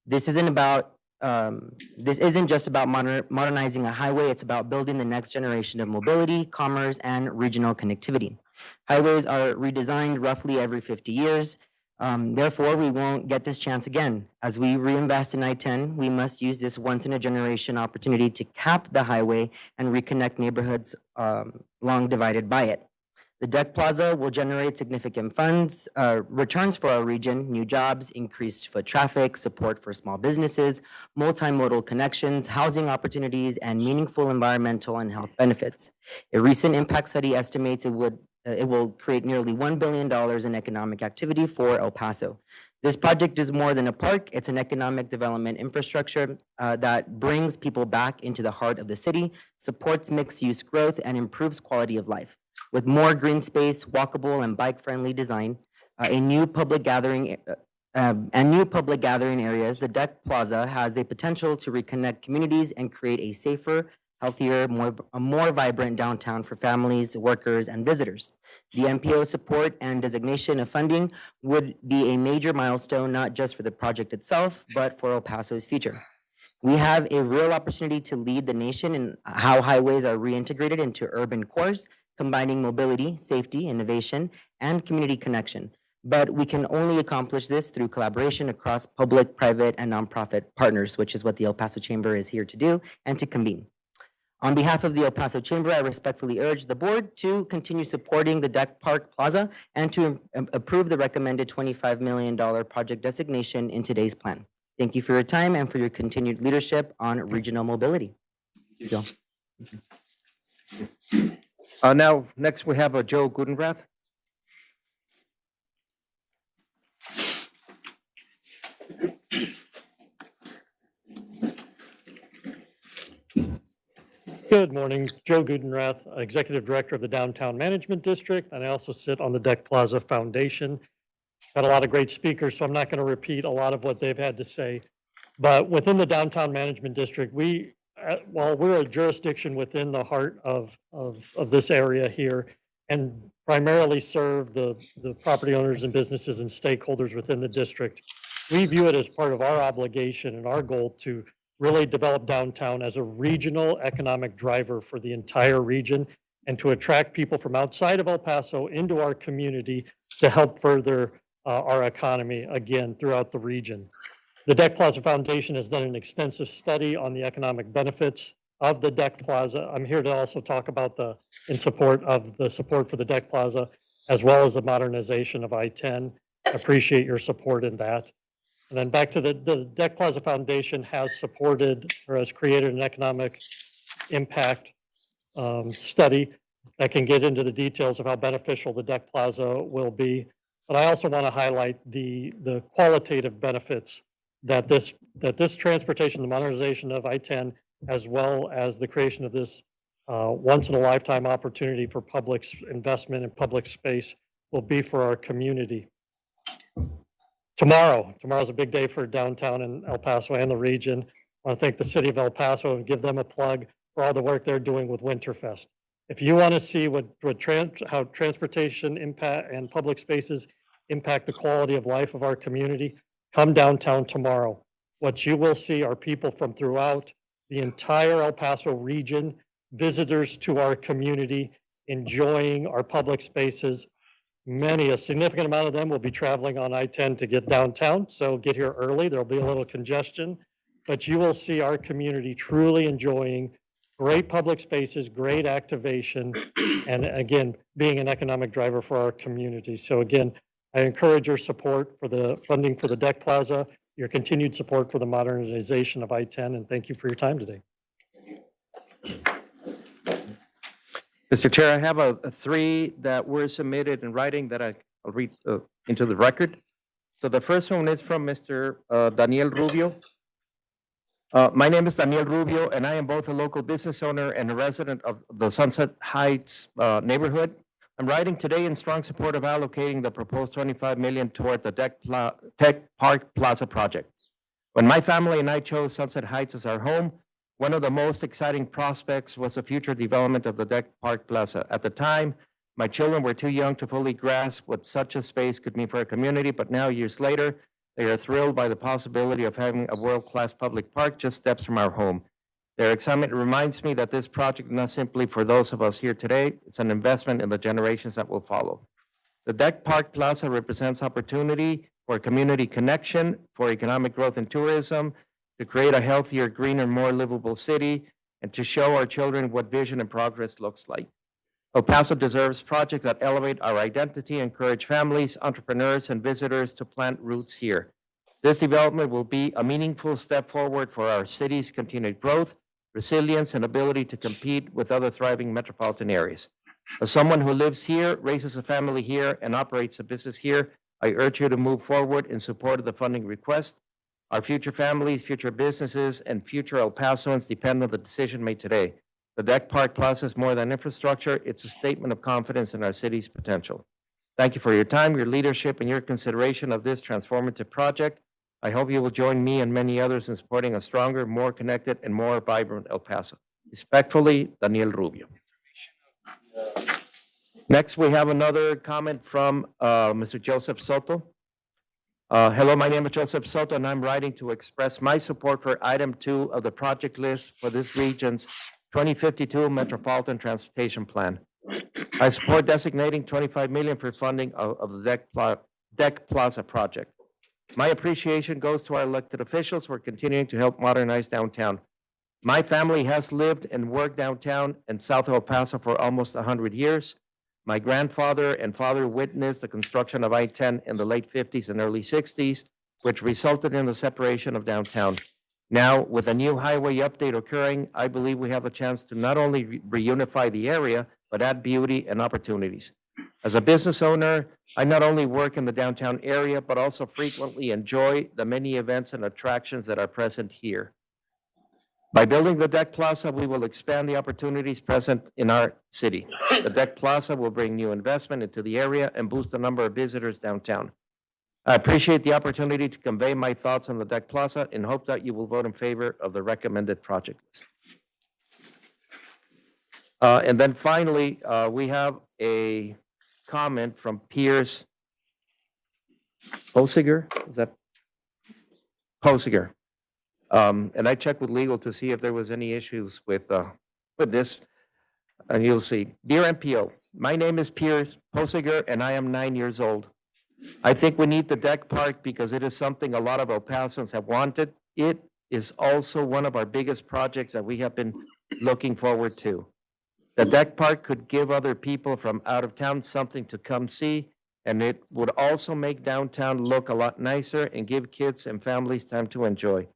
This isn't just about modernizing a highway, it's about building the next generation of mobility, commerce, and regional connectivity. Highways are redesigned roughly every 50 years. Therefore, we won't get this chance again. As we reinvest in I-10, we must use this once-in-a-generation opportunity to cap the highway and reconnect neighborhoods long divided by it. The Deck Plaza will generate significant returns for our region, new jobs, increased foot traffic, support for small businesses, multimodal connections, housing opportunities, and meaningful environmental and health benefits. A recent impact study estimates it will create nearly $1 billion in economic activity for El Paso. This project is more than a park. It's an economic development infrastructure that brings people back into the heart of the city, supports mixed-use growth, and improves quality of life. With more green space, walkable and bike-friendly design, and new public gathering areas, the Deck Plaza has the potential to reconnect communities and create a safer, healthier, more vibrant downtown for families, workers, and visitors. The MPO support and designation of funding would be a major milestone, not just for the project itself, but for El Paso's future. We have a real opportunity to lead the nation in how highways are reintegrated into urban cores, combining mobility, safety, innovation, and community connection. But we can only accomplish this through collaboration across public, private, and nonprofit partners, which is what the El Paso Chamber is here to do and to convene. On behalf of the El Paso Chamber, I respectfully urge the board to continue supporting the Deck Park Plaza and to approve the recommended $25 million project designation in today's plan. Thank you for your time and for your continued leadership on regional mobility. Thank you. Now, next we have Joe Gudenrath. Good morning, Joe Gudenrath, Executive Director of the Downtown Management District, and I also sit on the Deck Plaza Foundation. Got a lot of great speakers, so I'm not going to repeat a lot of what they've had to say. But within the Downtown Management District, while we're a jurisdiction within the heart of this area here and primarily serve the property owners and businesses and stakeholders within the district, we view it as part of our obligation and our goal to really develop downtown as a regional economic driver for the entire region and to attract people from outside of El Paso into our community to help further our economy again throughout the region. The Deck Plaza Foundation has done an extensive study on the economic benefits of the Deck Plaza. I'm here to also talk about in support of the support for the Deck Plaza, as well as the modernization of I-10. Appreciate your support in that. And then back to the Deck Plaza Foundation has supported or has created an economic impact study that can get into the details of how beneficial the Deck Plaza will be. But I also want to highlight the qualitative benefits that this transportation, the modernization of I-10, as well as the creation of this once-in-a-lifetime opportunity for public investment in public space will be for our community. Tomorrow's a big day for downtown in El Paso and the region. I want to thank the city of El Paso and give them a plug for all the work they're doing with Winterfest. If you want to see how transportation impact and public spaces impact the quality of life of our community, come downtown tomorrow. What you will see are people from throughout the entire El Paso region, visitors to our community, enjoying our public spaces. A significant amount of them will be traveling on I-10 to get downtown, so get here early. There'll be a little congestion, but you will see our community truly enjoying great public spaces, great activation, and again, being an economic driver for our community. So again, I encourage your support for the funding for the Deck Plaza, your continued support for the modernization of I-10, and thank you for your time today. Mr. Chair, I have three that were submitted in writing that I'll read into the record. So the first one is from Mr. Daniel Rubio. My name is Daniel Rubio, and I am both a local business owner and a resident of the Sunset Heights neighborhood. I'm writing today in strong support of allocating the proposed $25 million toward the Tech Park Plaza project. When my family and I chose Sunset Heights as our home, one of the most exciting prospects was the future development of the Tech Park Plaza. At the time, my children were too young to fully grasp what such a space could mean for our community, but now, years later, they are thrilled by the possibility of having a world-class public park just steps from our home. Their excitement reminds me that this project is not simply for those of us here today, it's an investment in the generations that will follow. The Deck Park Plaza represents opportunity for community connection, for economic growth and tourism, to create a healthier, greener, more livable city, and to show our children what vision and progress looks like. El Paso deserves projects that elevate our identity, encourage families, entrepreneurs, and visitors to plant roots here. This development will be a meaningful step forward for our city's continued growth, resilience, and ability to compete with other thriving metropolitan areas. As someone who lives here, raises a family here, and operates a business here, I urge you to move forward in support of the funding request. Our future families, future businesses, and future El Pasoans depend on the decision made today. The Deck Park Plaza is more than infrastructure. It's a statement of confidence in our city's potential. Thank you for your time, your leadership, and your consideration of this transformative project. I hope you will join me and many others in supporting a stronger, more connected, and more vibrant El Paso. Respectfully, Daniel Rubio. Next, we have another comment from Mr. Joseph Soto. Hello, my name is Joseph Soto, and I'm writing to express my support for item 2 of the project list for this region's 2052 Metropolitan Transportation Plan. I support designating $25 million for funding of the Deck Plaza project. My appreciation goes to our elected officials for continuing to help modernize downtown. My family has lived and worked downtown and South El Paso for almost 100 years. My grandfather and father witnessed the construction of I-10 in the late 50s and early 60s, which resulted in the separation of downtown. Now, with a new highway update occurring, I believe we have a chance to not only reunify the area, but add beauty and opportunities. As a business owner, I not only work in the downtown area, but also frequently enjoy the many events and attractions that are present here. By building the Deck Plaza, we will expand the opportunities present in our city. The Deck Plaza will bring new investment into the area and boost the number of visitors downtown. I appreciate the opportunity to convey my thoughts on the Deck Plaza and hope that you will vote in favor of the recommended project list. And then finally, we have a comment from Piers Posiger. Is that Posiger? And I checked with legal to see if there was any issues with this. And you'll see. Dear MPO, my name is Piers Posiger, and I am 9 years old. I think we need the Deck Park because it is something a lot of El Pasoans have wanted. It is also one of our biggest projects that we have been looking forward to. The Deck Park could give other people from out of town something to come see, and it would also make downtown look a lot nicer and give kids and families time to enjoy.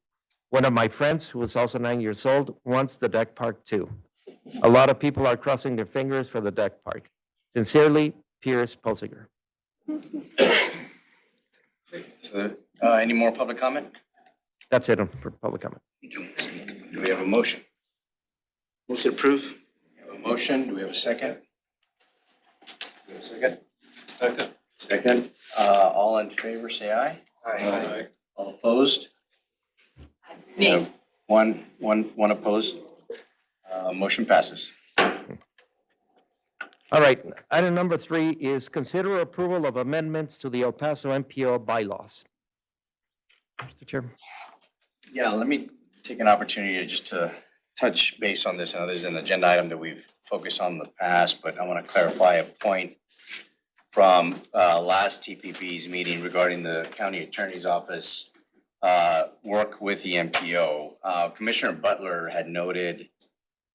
One of my friends, who is also 9 years old, wants the Deck Park too. A lot of people are crossing their fingers for the Deck Park. Sincerely, Piers Posiger. So, any more public comment? That's it for public comment. Do we have a motion? Motion approved. We have a motion. Do we have a second? Do we have a second? Second. Second. All in favor, say aye. Aye. All opposed? Nay. One opposed. Motion passes. All right, item number 3 is consider approval of amendments to the El Paso MPO bylaws. Mr. Chairman. Yeah, let me take an opportunity to touch base on this. I know this is an agenda item that we've focused on in the past, but I want to clarify a point from last TPP's meeting regarding the county attorney's office work with the MPO. Commissioner Butler had noted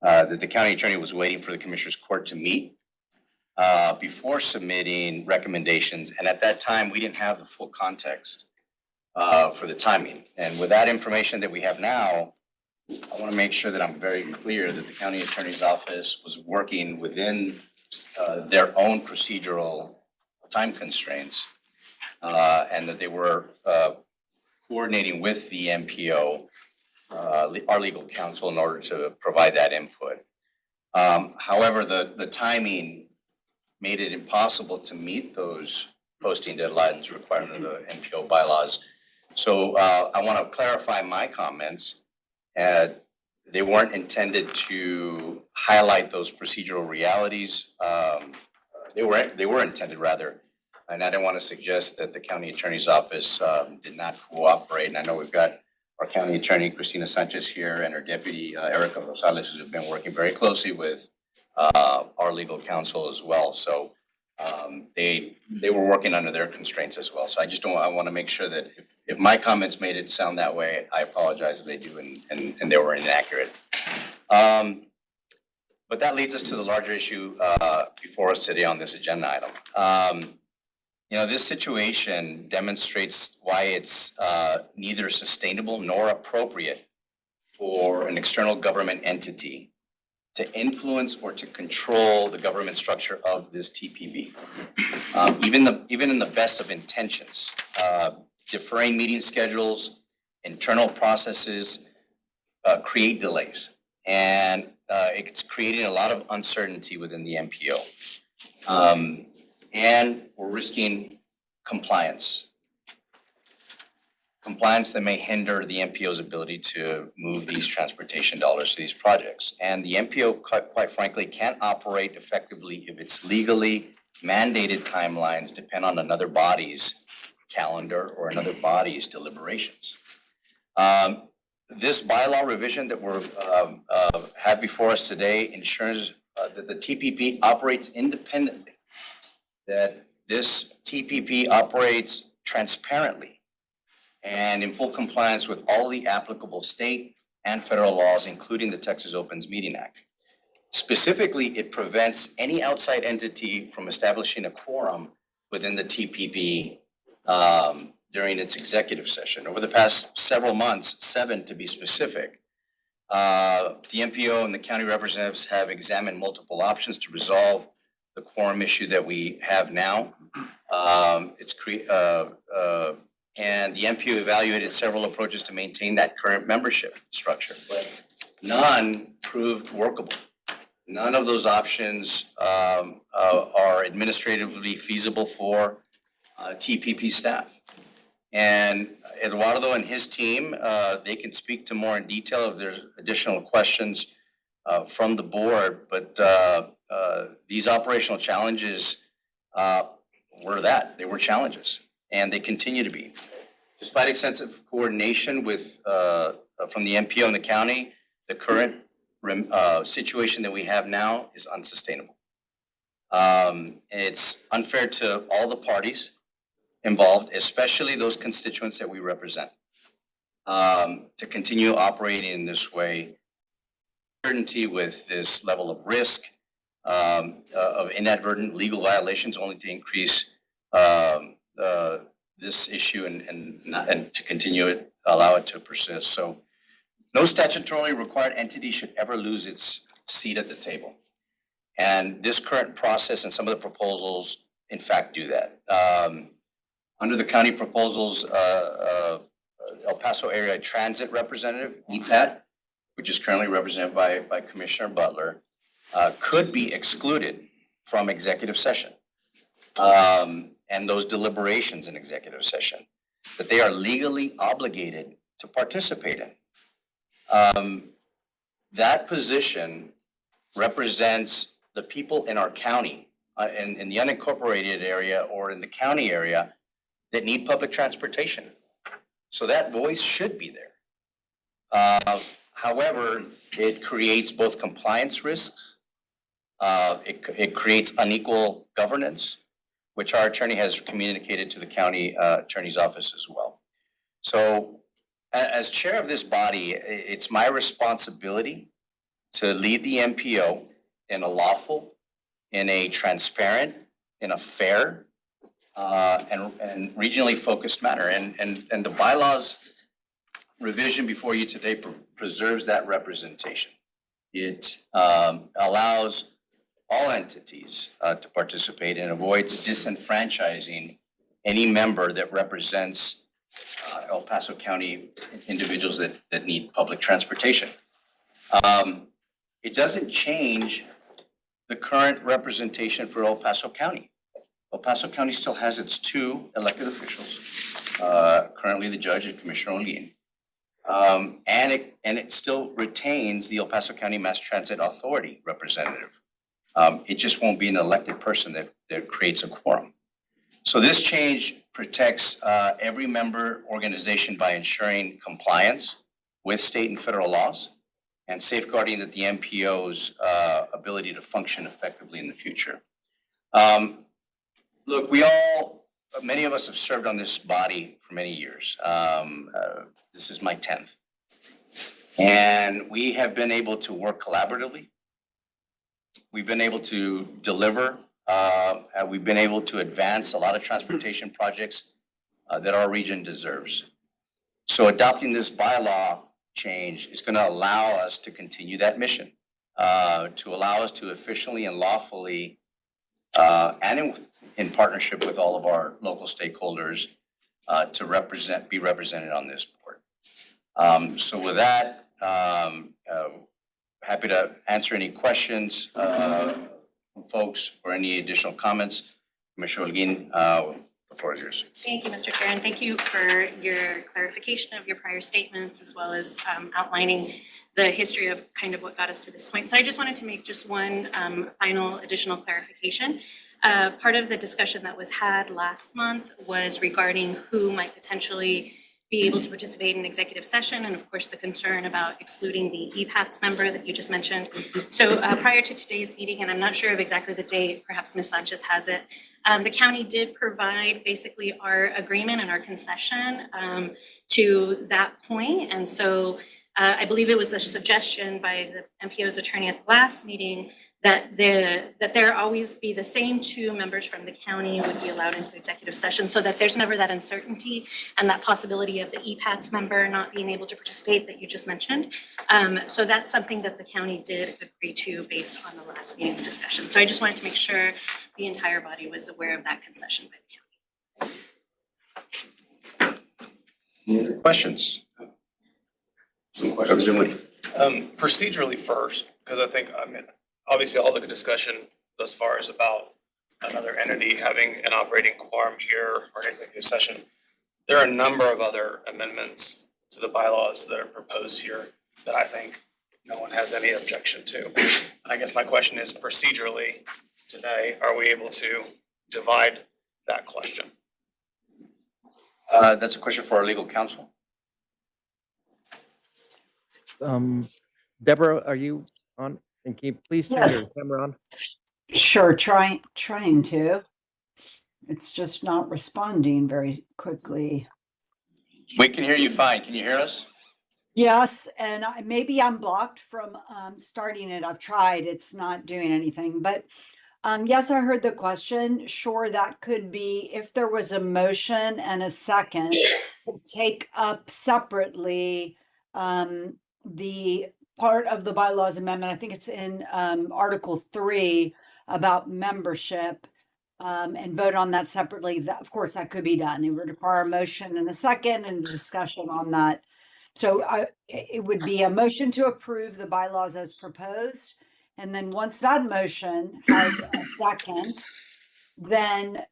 that the county attorney was waiting for the commissioner's court to meet before submitting recommendations. And at that time, we didn't have the full context for the timing. And with that information that we have now, I want to make sure that I'm very clear that the county attorney's office was working within their own procedural time constraints and that they were coordinating with the MPO, our legal counsel, in order to provide that input. However, the timing made it impossible to meet those posting deadlines required under the MPO bylaws. So I want to clarify my comments. They weren't intended to highlight those procedural realities. They were intended rather, and I don't want to suggest that the county attorney's office did not cooperate. And I know we've got our county attorney, Christina Sanchez, here, and her deputy, Erica Rosales, who have been working very closely with our legal counsel as well. So they were working under their constraints as well. So I want to make sure that if my comments made it sound that way, I apologize if they do and they were inaccurate. But that leads us to the larger issue before us today on this agenda item. This situation demonstrates why it's neither sustainable nor appropriate for an external government entity to influence or to control the government structure of this TPB. Even in the best of intentions, deferring meeting schedules, internal processes create delays. And it's creating a lot of uncertainty within the MPO. And we're risking compliance that may hinder the MPO's ability to move these transportation dollars to these projects. And the MPO, quite frankly, can't operate effectively if its legally mandated timelines depend on another body's calendar or another body's deliberations. This bylaw revision that we're have before us today ensures that the TPP operates independently, that this TPP operates transparently and in full compliance with all the applicable state and federal laws, including the Texas Opens Meeting Act. Specifically, it prevents any outside entity from establishing a quorum within the TPP during its executive session. Over the past several months, 7 to be specific, the MPO and the county representatives have examined multiple options to resolve the quorum issue that we have now. And the MPO evaluated several approaches to maintain that current membership structure, but none proved workable. None of those options are administratively feasible for TPP staff. And Eduardo and his team, they can speak to more in detail if there's additional questions from the board, but these operational challenges they were challenges, and they continue to be. Despite extensive coordination with from the MPO and the county, the current situation that we have now is unsustainable. It's unfair to all the parties involved, especially those constituents that we represent, to continue operating in this way, certainty with this level of risk, of inadvertent legal violations, only to increase this issue and to continue it, allow it to persist. So no statutorily required entity should ever lose its seat at the table. And this current process and some of the proposals, in fact, do that. Under the county proposals, El Paso Area Transit Representative, EPAT, which is currently represented by Commissioner Butler, could be excluded from executive session and those deliberations in executive session that they are legally obligated to participate in. That position represents the people in our county, in the unincorporated area or in the county area that need public transportation. So that voice should be there. However, it creates both compliance risks. It creates unequal governance, which our attorney has communicated to the county attorney's office as well. So as chair of this body, it's my responsibility to lead the MPO in a lawful, in a transparent, in a fair, and regionally focused manner. And the bylaws revision before you today preserves that representation. It allows all entities to participate and avoids disenfranchising any member that represents El Paso County individuals that need public transportation. It doesn't change the current representation for El Paso County. El Paso County still has its 2 elected officials, currently the judge and Commissioner Olguin. And it still retains the El Paso County Mass Transit Authority representative. It just won't be an elected person that creates a quorum. So this change protects every member organization by ensuring compliance with state and federal laws and safeguarding that the MPO's ability to function effectively in the future. Look, many of us have served on this body for many years. This is my 10th. And we have been able to work collaboratively. We've been able to deliver. We've been able to advance a lot of transportation projects that our region deserves. So adopting this bylaw change is going to allow us to continue that mission, to allow us to efficiently and lawfully, and in partnership with all of our local stakeholders, to be represented on this board. So with that, happy to answer any questions from folks or any additional comments. Commissioner Holguin, the floor is yours. Thank you, Mr. Chair, and thank you for your clarification of your prior statements as well as outlining the history of kind of what got us to this point. So I just wanted to make just one final additional clarification. Part of the discussion that was had last month was regarding who might potentially be able to participate in executive session, and of course the concern about excluding the EPATS member that you just mentioned. So prior to today's meeting, and I'm not sure of exactly the date, perhaps Ms. Sanchez has it, the county did provide basically our agreement and our concession to that point. And so I believe it was a suggestion by the MPO's attorney at the last meeting that there always be the same 2 members from the county would be allowed into executive session, so that there's never that uncertainty and that possibility of the EPATS member not being able to participate that you just mentioned. So that's something that the county did agree to based on the last meeting's discussion. So I just wanted to make sure the entire body was aware of that concession by the county. Any other questions? Some questions, Procedurally first, because I think, obviously all the discussion thus far is about another entity having an operating quorum here or an executive session. There are a number of other amendments to the bylaws that are proposed here that I think no one has any objection to. I guess my question is procedurally today, are we able to divide that question? That's a question for our legal counsel. Deborah, are you on? And can you please turn Yes. your camera on? Sure, trying to. It's just not responding very quickly. We can hear you fine. Can you hear us? Yes, and maybe I'm blocked from starting it. I've tried, it's not doing anything, but yes, I heard the question. Sure, that could be if there was a motion and a second to take up separately the part of the bylaws amendment. I think it's in Article 3 about membership, and vote on that separately. That, of course, that could be done. It would require a motion and a second and discussion on that. So it would be a motion to approve the bylaws as proposed. And then once that motion has a second, then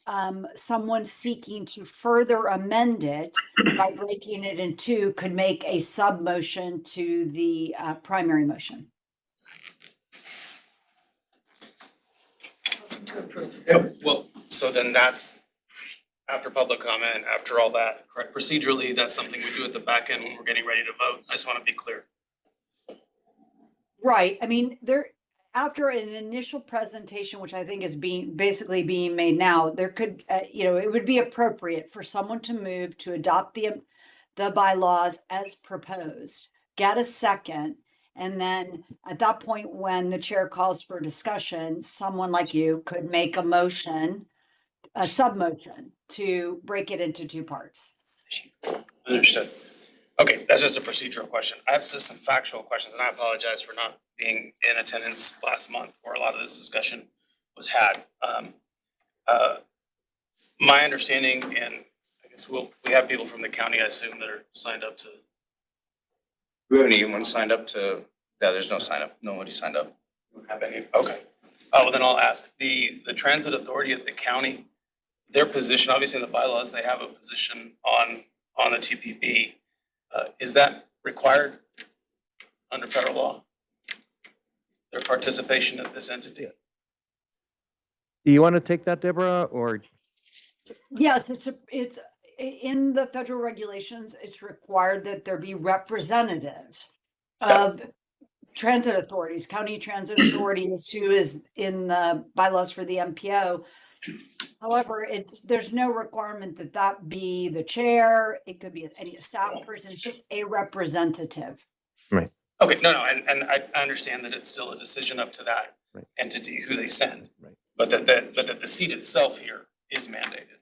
someone seeking to further amend it by breaking it in two could make a sub motion to the primary motion. To approve. Yep, well, so then that's after public comment, after all that, correct? Procedurally, that's something we do at the back end when we're getting ready to vote. I just want to be clear. Right, I mean, after an initial presentation, which I think is basically being made now, there could, it would be appropriate for someone to move to adopt the bylaws as proposed, get a second, and then at that point, when the chair calls for discussion, someone like you could make a motion, a sub motion to break it into two parts. Understood. Okay, that's just a procedural question. I have just some factual questions, and I apologize for not being in attendance last month where a lot of this discussion was had. My understanding, and I guess we have people from the county, I assume, that are signed up to. Do we have anyone signed up to? Yeah, there's no sign up. Nobody signed up. We don't have any. Okay. Well, then I'll ask. The transit authority at the county, their position, obviously in the bylaws, they have a position on the TPB. Is that required under federal law? Their participation at this entity? Do you want to take that, Deborah, or? Yes, it's in the federal regulations, it's required that there be representatives of transit authorities, county transit authorities, who is in the bylaws for the MPO. However, there's no requirement that be the chair. It could be any staff person. It's just a representative. Right. Okay, no, and I understand that it's still a decision up to that Right. entity who they send. Right. But that the seat itself here is mandated.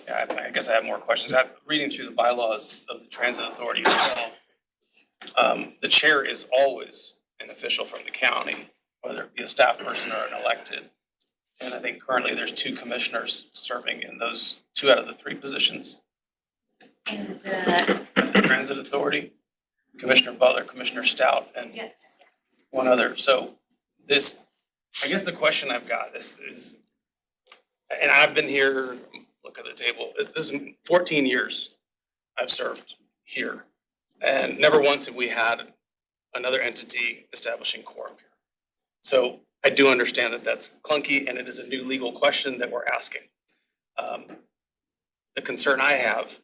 Yeah, I guess I have more questions. Reading through the bylaws of the transit authority itself, the chair is always an official from the county, whether it be a staff person or an elected. And I think currently there's 2 commissioners serving in those 2 out of the 3 positions. And The transit authority, Commissioner Butler, Commissioner Stout, and yes. one other. So this, I guess the question I've got is, and I've been here, look at the table, this is 14 years I've served here. And never once have we had another entity establishing quorum here. So I do understand that that's clunky and it is a new legal question that we're asking. The concern I have,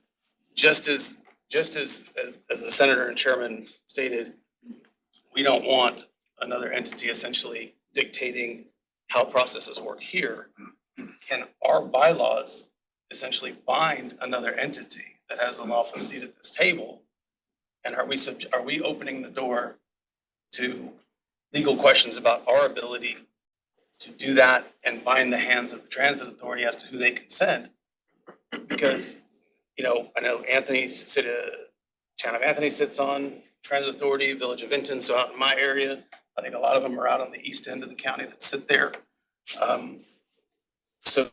just as the senator and chairman stated, we don't want another entity essentially dictating how processes work here. Can our bylaws essentially bind another entity that has a lawful seat at this table? And are we opening the door to legal questions about our ability to do that and bind the hands of the transit authority as to who they can send? Because, I know Town of Anthony sits on Transit Authority, Village of Vinton, so out in my area, I think a lot of them are out on the east end of the county that sit there. So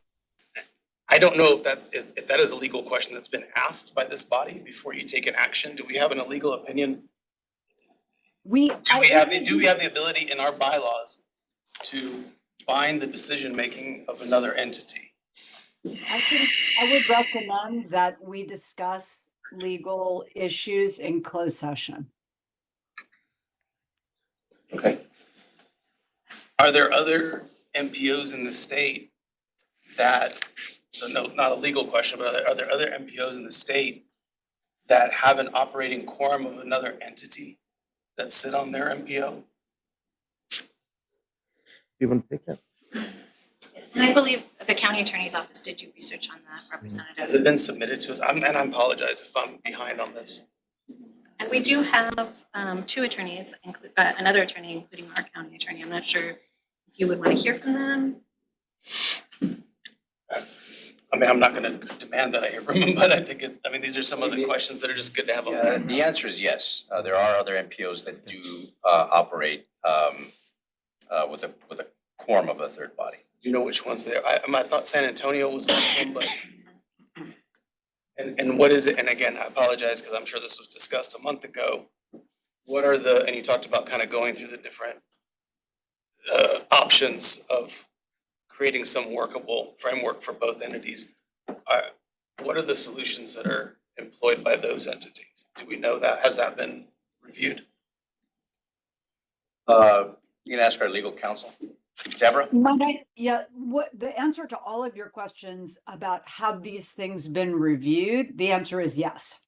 I don't know if that is a legal question that's been asked by this body before you take an action. Do we have an illegal opinion? Do we have the ability in our bylaws to bind the decision-making of another entity? I would recommend that we discuss legal issues in closed session. Okay. Are there other MPOs in the state not a legal question, but are there other MPOs in the state that have an operating quorum of another entity that sit on their MPO? Do you want to take that? And I believe the county attorney's office did do research on that, Representative. Has it been submitted to us? And I apologize if I'm behind on this. And we do have 2 attorneys, another attorney, including our county attorney. I'm not sure if you would want to hear from them. I'm not going to demand that I hear from them, but I think these are some of the questions that are just good to have. Yeah, the answer is yes. There are other MPOs that do operate with a quorum of a third body. Do you know which ones they are? I thought San Antonio was one of them, but. And what is it? And again, I apologize because I'm sure this was discussed a month ago. What are and you talked about kind of going through the different options of creating some workable framework for both entities. What are the solutions that are employed by those entities? Do we know that? Has that been reviewed? You can ask our legal counsel. Deborah? Yeah, what the answer to all of your questions about have these things been reviewed, the answer is yes.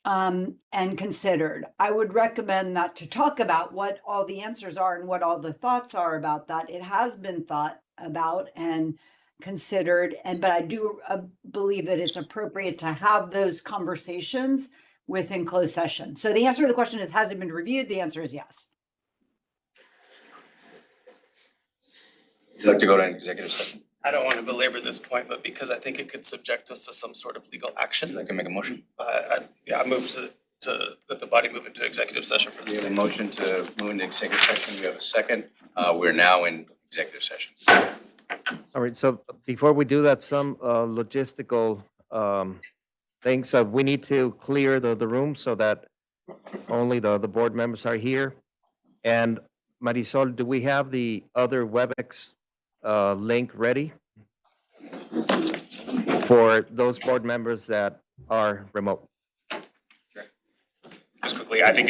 And considered. I would recommend that to talk about what all the answers are and what all the thoughts are about that. It has been thought about and considered, but I do believe that it's appropriate to have those conversations within closed session. So the answer to the question is, has it been reviewed? The answer is yes. Would you like to go to an executive session? I don't want to belabor this point, but because I think it could subject us to some sort of legal Would you action. like to make a motion? I move to let the body move into executive session for We have this. a motion to move into executive session. We have a second. We're now in executive session. All right, so before we do that, some logistical things. We need to clear the room so that only the board members are here. And Marisol, do we have the other WebEx link ready for those board members that are remote? Just quickly, I think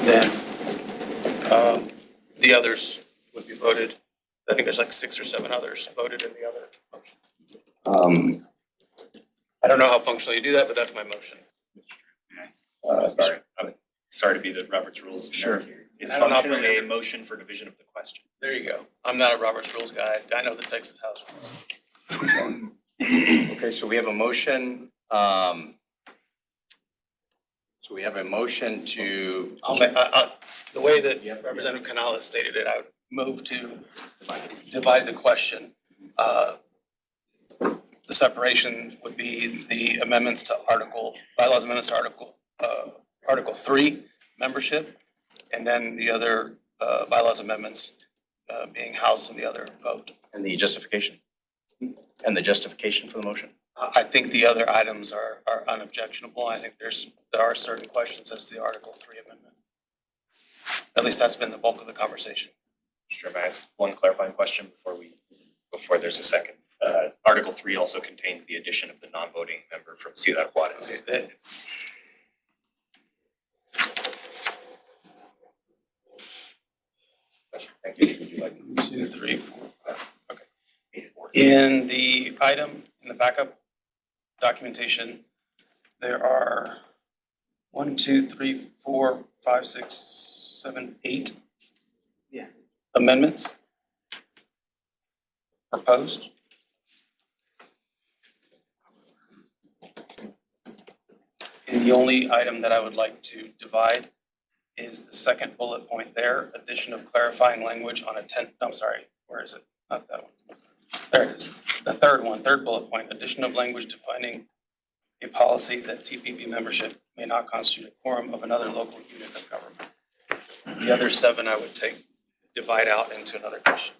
Then, the others would be voted. I think there's like 6 or 7 others voted in the other motion. I don't know how functionally you do that, but that's my motion. Sorry to be the Robert's Rules. Sure. It's I don't functionally operate- a motion for division of the question. There you go. I'm not a Robert's Rules guy. I know the Texas House rules. Okay, so we have a motion, so we have a motion to, The way that Representative Canales stated it, I would move to divide the question. The separation would be the amendments to bylaws amendments to Article 3, membership, and then the other bylaws amendments being housed in the other vote. and the justification. And the justification for the motion. I think the other items are unobjectionable. I think there are certain questions as to the Article 3 amendment. At least that's been the bulk of the conversation. Sure, may I ask one clarifying question before there's a second? Article 3 also contains the addition of the non-voting member from Ciudad Juarez. Thank you. Would you like to? 2, 3, 4, 5. Okay. In the item, in the backup documentation, there are 1, 2, 3, 4, 5, 6, 7, 8 amendments proposed. And the only item that I would like to divide is the second bullet point there, addition of clarifying language on where is it? Not that one. There it is. The third bullet point, addition of language defining a policy that TPB membership may not constitute a quorum of another local unit of government. The other 7 I would divide out into another question.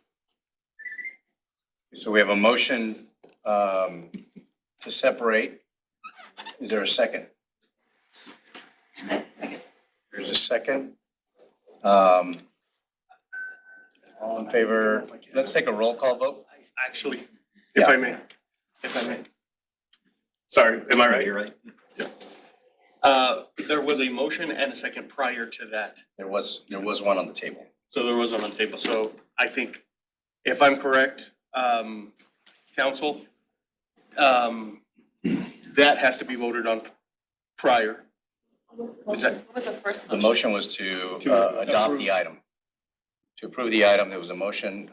So we have a motion to separate. Is there a second? Second. There's a second. All in favor, let's take a roll call vote. Actually, if I may, if I may. Sorry, am I right? You're right. There was a motion and a second prior to that. There was one on the table. So there was one on the table. So I think if I'm correct, council, that has to be voted on prior. Is that- What was the first The motion? motion was to adopt the item. To approve the item, there was a motion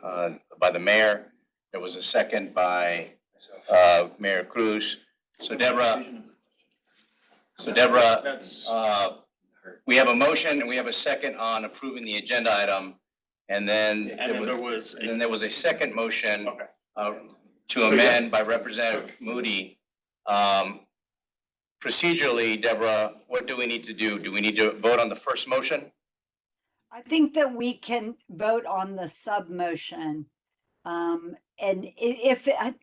by the mayor. There was a second by Mayor Cruz. So Deborah, That's, we have a motion and we have a second on approving the agenda item. And then and then there was a second motion okay. to amend by Representative Moody. Procedurally, Deborah, what do we need to do? Do we need to vote on the first motion? I think that we can vote on the sub motion. And if, I'd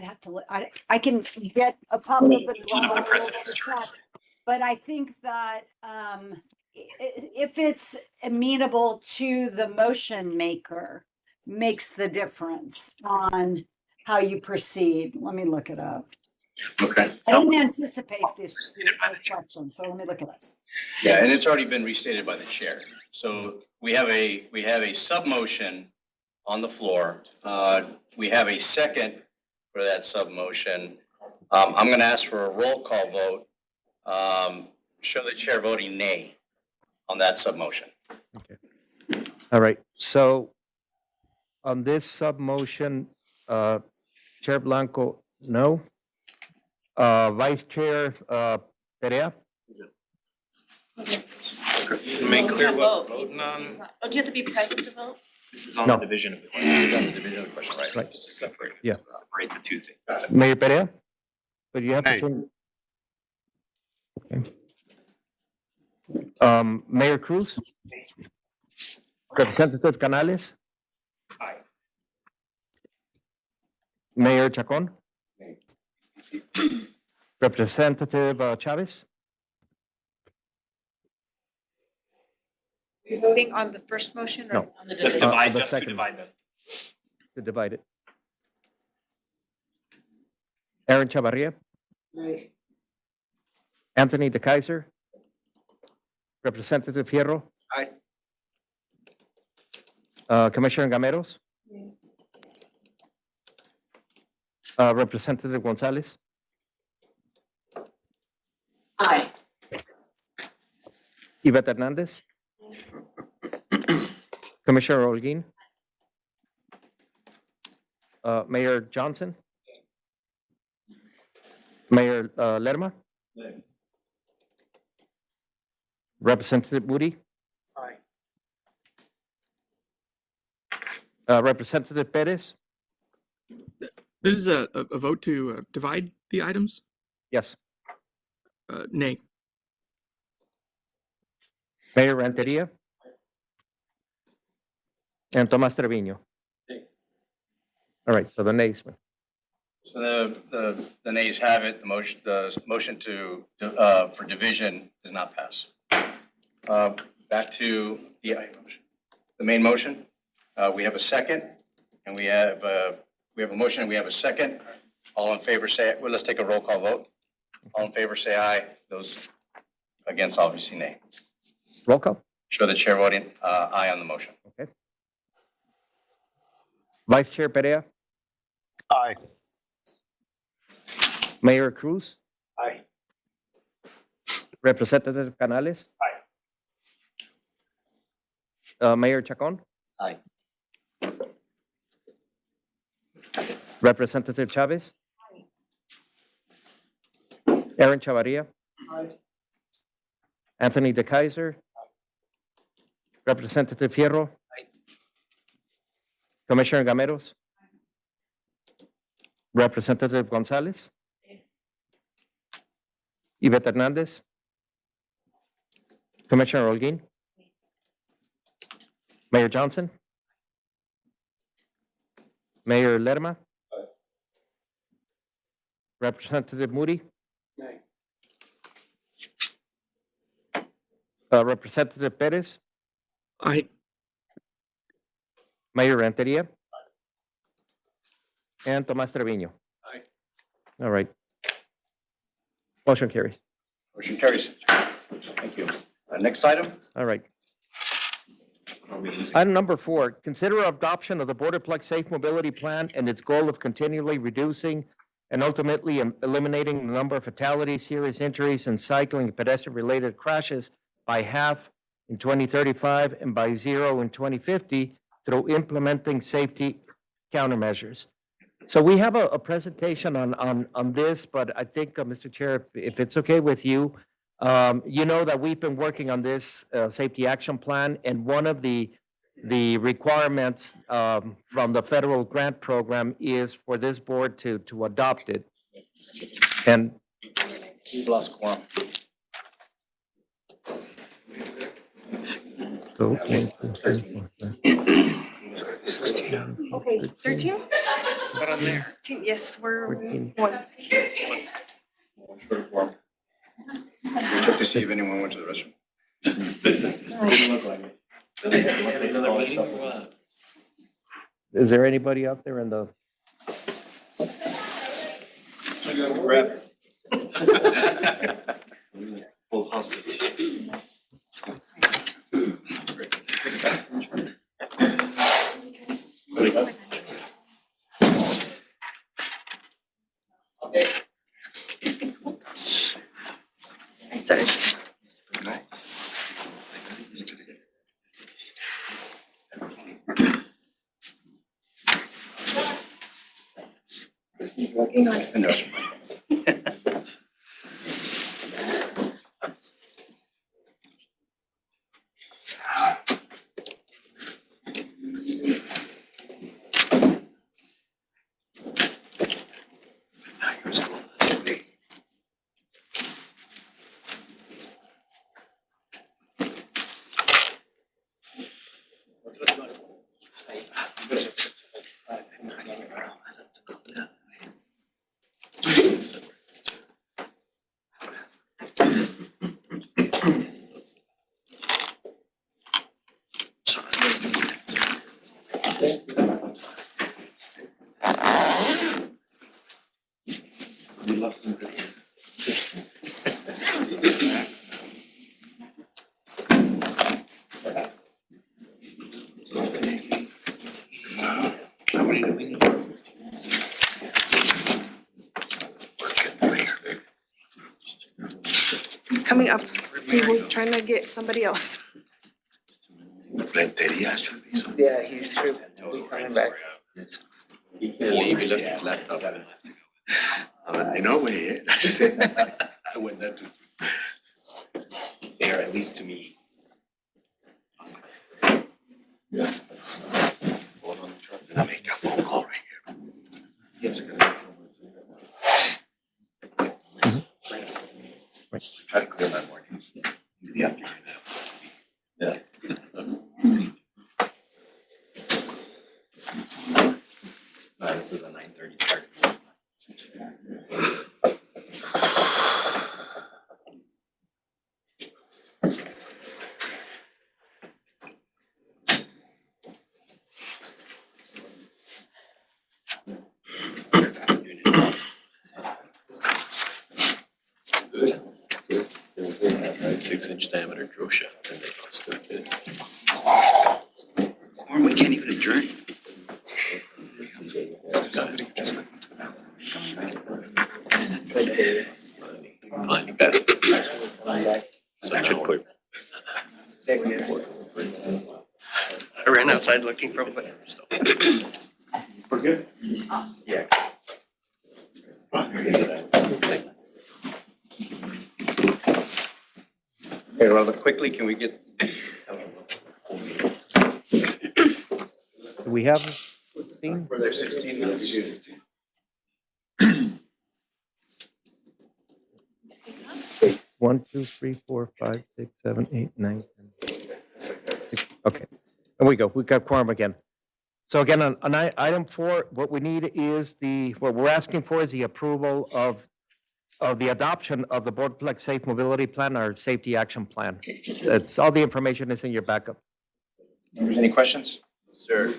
have to, I can get a copy of the. One of the precedents charts. But I think that, if it's amenable to the motion maker, makes the difference on how you proceed. Let me look it up. Okay. I didn't anticipate this question, so let me look it up. Yeah, and it's already been restated by the chair. So we have a sub motion on the floor. We have a second for that sub motion. I'm going to ask for a roll call vote. Show the chair voting nay on that sub motion. All right, so on this sub-motion, Chair Blanco, no. Vice Chair Perea? Make clear Can't what vote. we're voting on. Oh, do you have to be present to vote? This is on the No. division of the question. Division of the question, right? Right. Just to separate. Yeah. Separate the two things. Mayor Perea? But you have to Nay. turn. Okay. Mayor Cruz? Representative Canales? Aye. Mayor Chacon? Representative Chavez? We're voting on the first motion or? No. On the Just division. divide, the just to second. divide them. To divide it. Aaron Chavarria? Anthony De Kaiser? Representative Fierro? Aye. Commissioner Gameros? Representative Gonzalez? Aye. Yvette Hernandez? Commissioner Olguin? Mayor Johnson? Mayor Lerma? Representative Moody? Aye. Representative Perez? This is a vote to divide the items? Yes. Nay. Mayor Renteria? And Tomas Trevino? All right, so the nays. So the nays have it. The motion for division does not pass. Back to the main motion. We have a second, and we have a motion, and we have a second. All in favor say, well, let's take a roll call vote. All in favor say aye. Those against, obviously nay. Roll call. Show the chair voting aye on the motion. Okay. Vice Chair Perea? Aye. Mayor Cruz? Aye. Representative Canales? Aye. Mayor Chacon? Aye. Representative Chavez? Aaron Chavarria? Anthony De Kaiser? Representative Fierro? Commissioner Gameros? Representative Gonzalez? Yvette Hernandez? Commissioner Olguin? Mayor Johnson? Mayor Lerma? Representative Moody? Representative Perez? Aye. Mayor Renteria? And Tomas Trevino? All right. Motion carries. Motion carries. Thank you. Next item? All right. Item number 4, consider adoption of the Borderplex Safe Mobility Plan and its goal of continually reducing and ultimately eliminating the number of fatalities, serious injuries, and cycling and pedestrian-related crashes by half in 2035 and by 0 in 2050 through implementing safety countermeasures. So we have a presentation on this, but I think, Mr. Chair, if it's okay with you, you know that we've been working on this safety action plan, and one of the requirements from the federal grant program is for this board to adopt it. And We've lost quorum. okay. Okay, 13? Not on there. 13, yes, we're 14. one. Check to see if anyone went to the restroom. Is there anybody out there in the? Grab. Hold hostage. Sorry. He's working on it. Coming up, he was trying to get somebody else. Yeah, he's true. He's coming back. He left his laptop. I know where he is. I went there too. They are, at least to me. Yeah. I make a phone call right here. Try to clear my morning. Yeah. Yeah. This is a 9:30 start. Good. 6-inch diameter drill shaft. And they lost good. Or we can't even adjourn. Is there somebody who just like went to the bathroom? He's coming back. Fine, you got it. Such a quick. I ran outside looking for him, but. We're good? Yeah. Okay, rather quickly, can we get? Do we have 16? Were there 16 minutes? 1, 2, 3, 4, 5, 6, 7, 8, 9, 10. Okay, there we go. We got quorum again. So again, on item 4, what we need is what we're asking for is the approval of the adoption of the Boardplex Safe Mobility Plan, our safety action plan. That's all the information is in your backup. Members, any questions? Sir.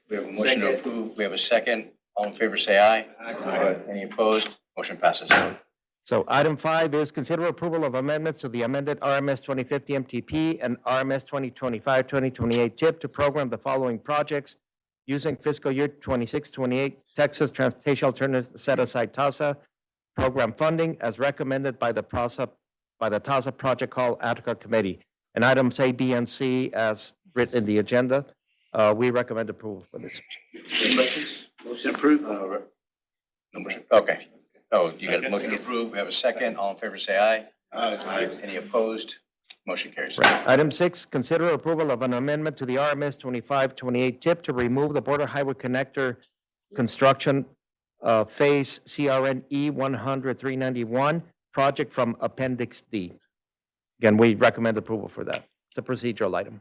We have a motion to approve. We have a second. All in favor, say aye. Aye. Any opposed? Motion passes. So item 5 is consider approval of amendments to the amended RMS 2050 MTP and RMS 2025-2028 TIP to program the following projects using fiscal year 26-28 Texas Transportation Alternative Set Aside TASA program funding as recommended by the TASA Project Call Ad hoc Committee. And items A, B, and C as written in the agenda. We recommend approval for this. Any questions? Motion approved. No motion, okay. Oh, you got a motion to approve. We have a second. All in favor, say aye. Aye. Any opposed? Motion carries. Item 6, consider approval of an amendment to the RMS 25-28 TIP to remove the Border Highway Connector construction phase CRN E100-391 project from Appendix D. Again, we recommend approval for that. It's a procedural item.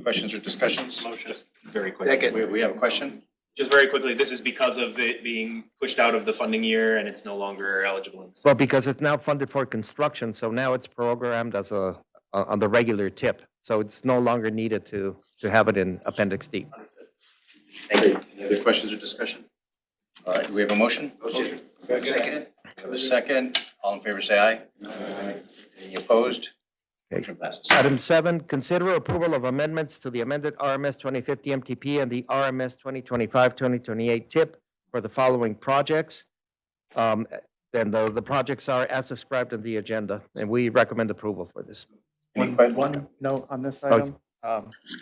Questions or discussions? Motion. Very quickly. We have a question? Just very quickly, this is because of it being pushed out of the funding year and it's no longer eligible in the Well, because it's now funded for construction, so now it's programmed as on the regular TIP. So it's no longer needed to have it in Appendix D. Thank you. Any other questions or discussion? All right, do we have a motion? Motion. Second. We have a second. All in favor, say aye. Aye. Any opposed? Motion passes. Item 7, consider approval of amendments to the amended RMS 2050 MTP and the RMS 2025-2028 TIP for the following projects. And the projects are as described in the agenda, and we recommend approval for this. One note on this item.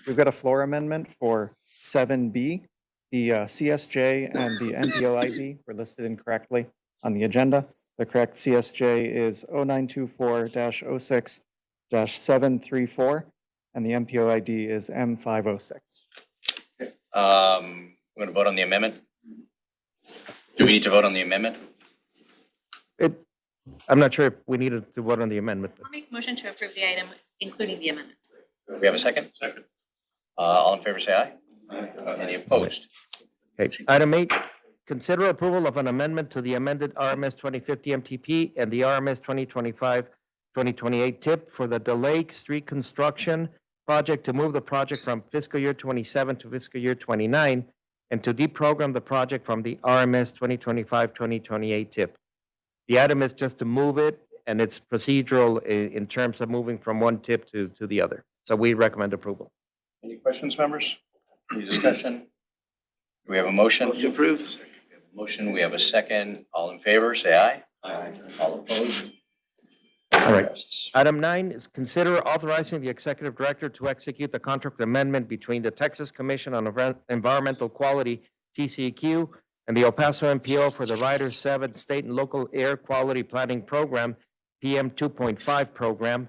We've got a floor amendment for 7B. The CSJ and the NPOID were listed incorrectly on the agenda. The correct CSJ is 0924-06-734, and the MPO ID is M506. We're going to vote on the amendment. Do we need to vote on the amendment? I'm not sure if we needed to vote on the amendment. I'll make a motion to approve the item, including the amendment. Do we have a second? Second. All in favor, say aye. Aye. Any opposed? Okay. Item 8, consider approval of an amendment to the amended RMS 2050 MTP and the RMS 2025-2028 TIP for the Delake Street Construction Project to move the project from fiscal year 27 to fiscal year 29 and to deprogram the project from the RMS 2025-2028 TIP. The item is just to move it, and it's procedural in terms of moving from one TIP to the other. So we recommend approval. Any questions, members? Any discussion? Do we have a motion? Motion approved. Motion, we have a second. All in favor, say aye. Aye. All opposed? All right. Item 9 is consider authorizing the executive director to execute the contract amendment between the Texas Commission on Environmental Quality, TCEQ, and the El Paso MPO for the Rider 7 State and Local Air Quality Planning Program, PM 2.5 program,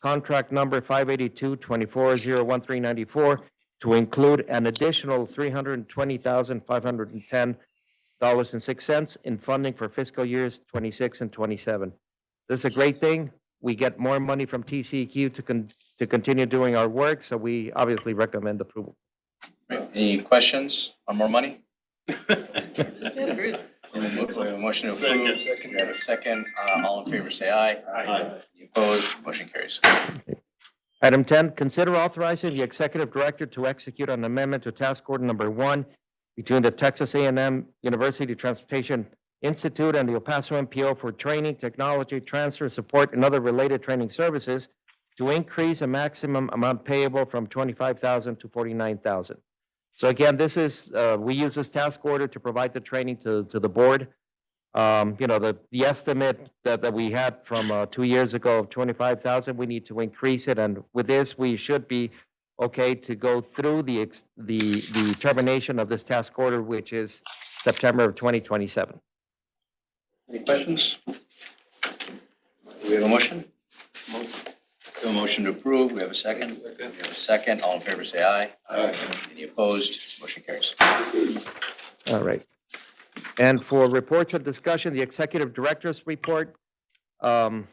contract number 582-24-01394, to include an additional $320,510.06 in funding for fiscal years 26 and 27. This is a great thing. We get more money from TCEQ to continue doing our work, so we obviously recommend approval. Any questions on more money? Agreed. We have a motion to approve. We have a second. All in favor, say aye. Aye. Any opposed? Motion carries. Item 10, consider authorizing the executive director to execute an amendment to task order number 1 between the Texas A&M University Transportation Institute and the El Paso MPO for training, technology, transfer, support, and other related training services to increase a maximum amount payable from $25,000 to $49,000. So again, this is, we use this task order to provide the training to the board. The estimate that we had from 2 years ago of 25,000, we need to increase it. And with this, we should be okay to go through the termination of this task order, which is September of 2027. Any questions? Do we have a motion? We have a motion to approve. We have a second. We have a second. All in favor, say aye. Aye. Any opposed? Motion carries. All right. And for reports of discussion, the executive director's report, a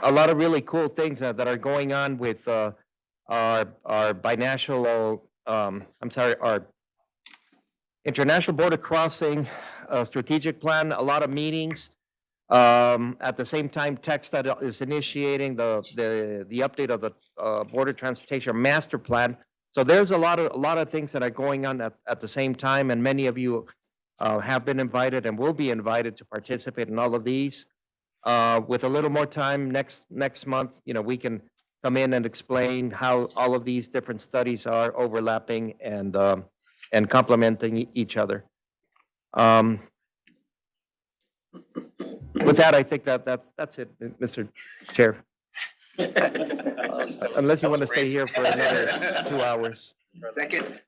lot of really cool things that are going on with our binational, our international border crossing strategic plan, a lot of meetings. At the same time, TxDOT is initiating the update of the border transportation master plan. So there's a lot of things that are going on at the same time, and many of you have been invited and will be invited to participate in all of these. With a little more time next month, we can come in and explain how all of these different studies are overlapping and complementing each other. With that, I think that's it, Mr. Chair. Unless you want to stay here for another 2 hours. Second.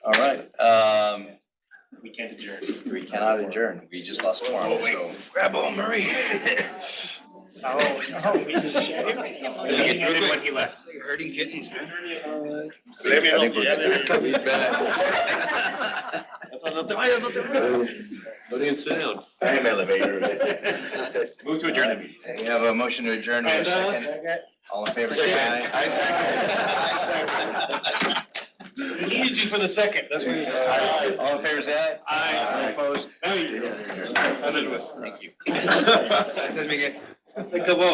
All right, We can't adjourn. we cannot adjourn. We just lost quorum, so. Grab on, Murray. When he left. Hurting kittens, man. I think we're Don't even sit down. I am elevator. Move to adjourn the meeting. We have a motion to adjourn in a second. All in favor, say aye. I second. We needed you for the second, that's what. All in favor, say aye. Aye. Opposed? Thank Thank you. Gracias, Miguel. Acabó.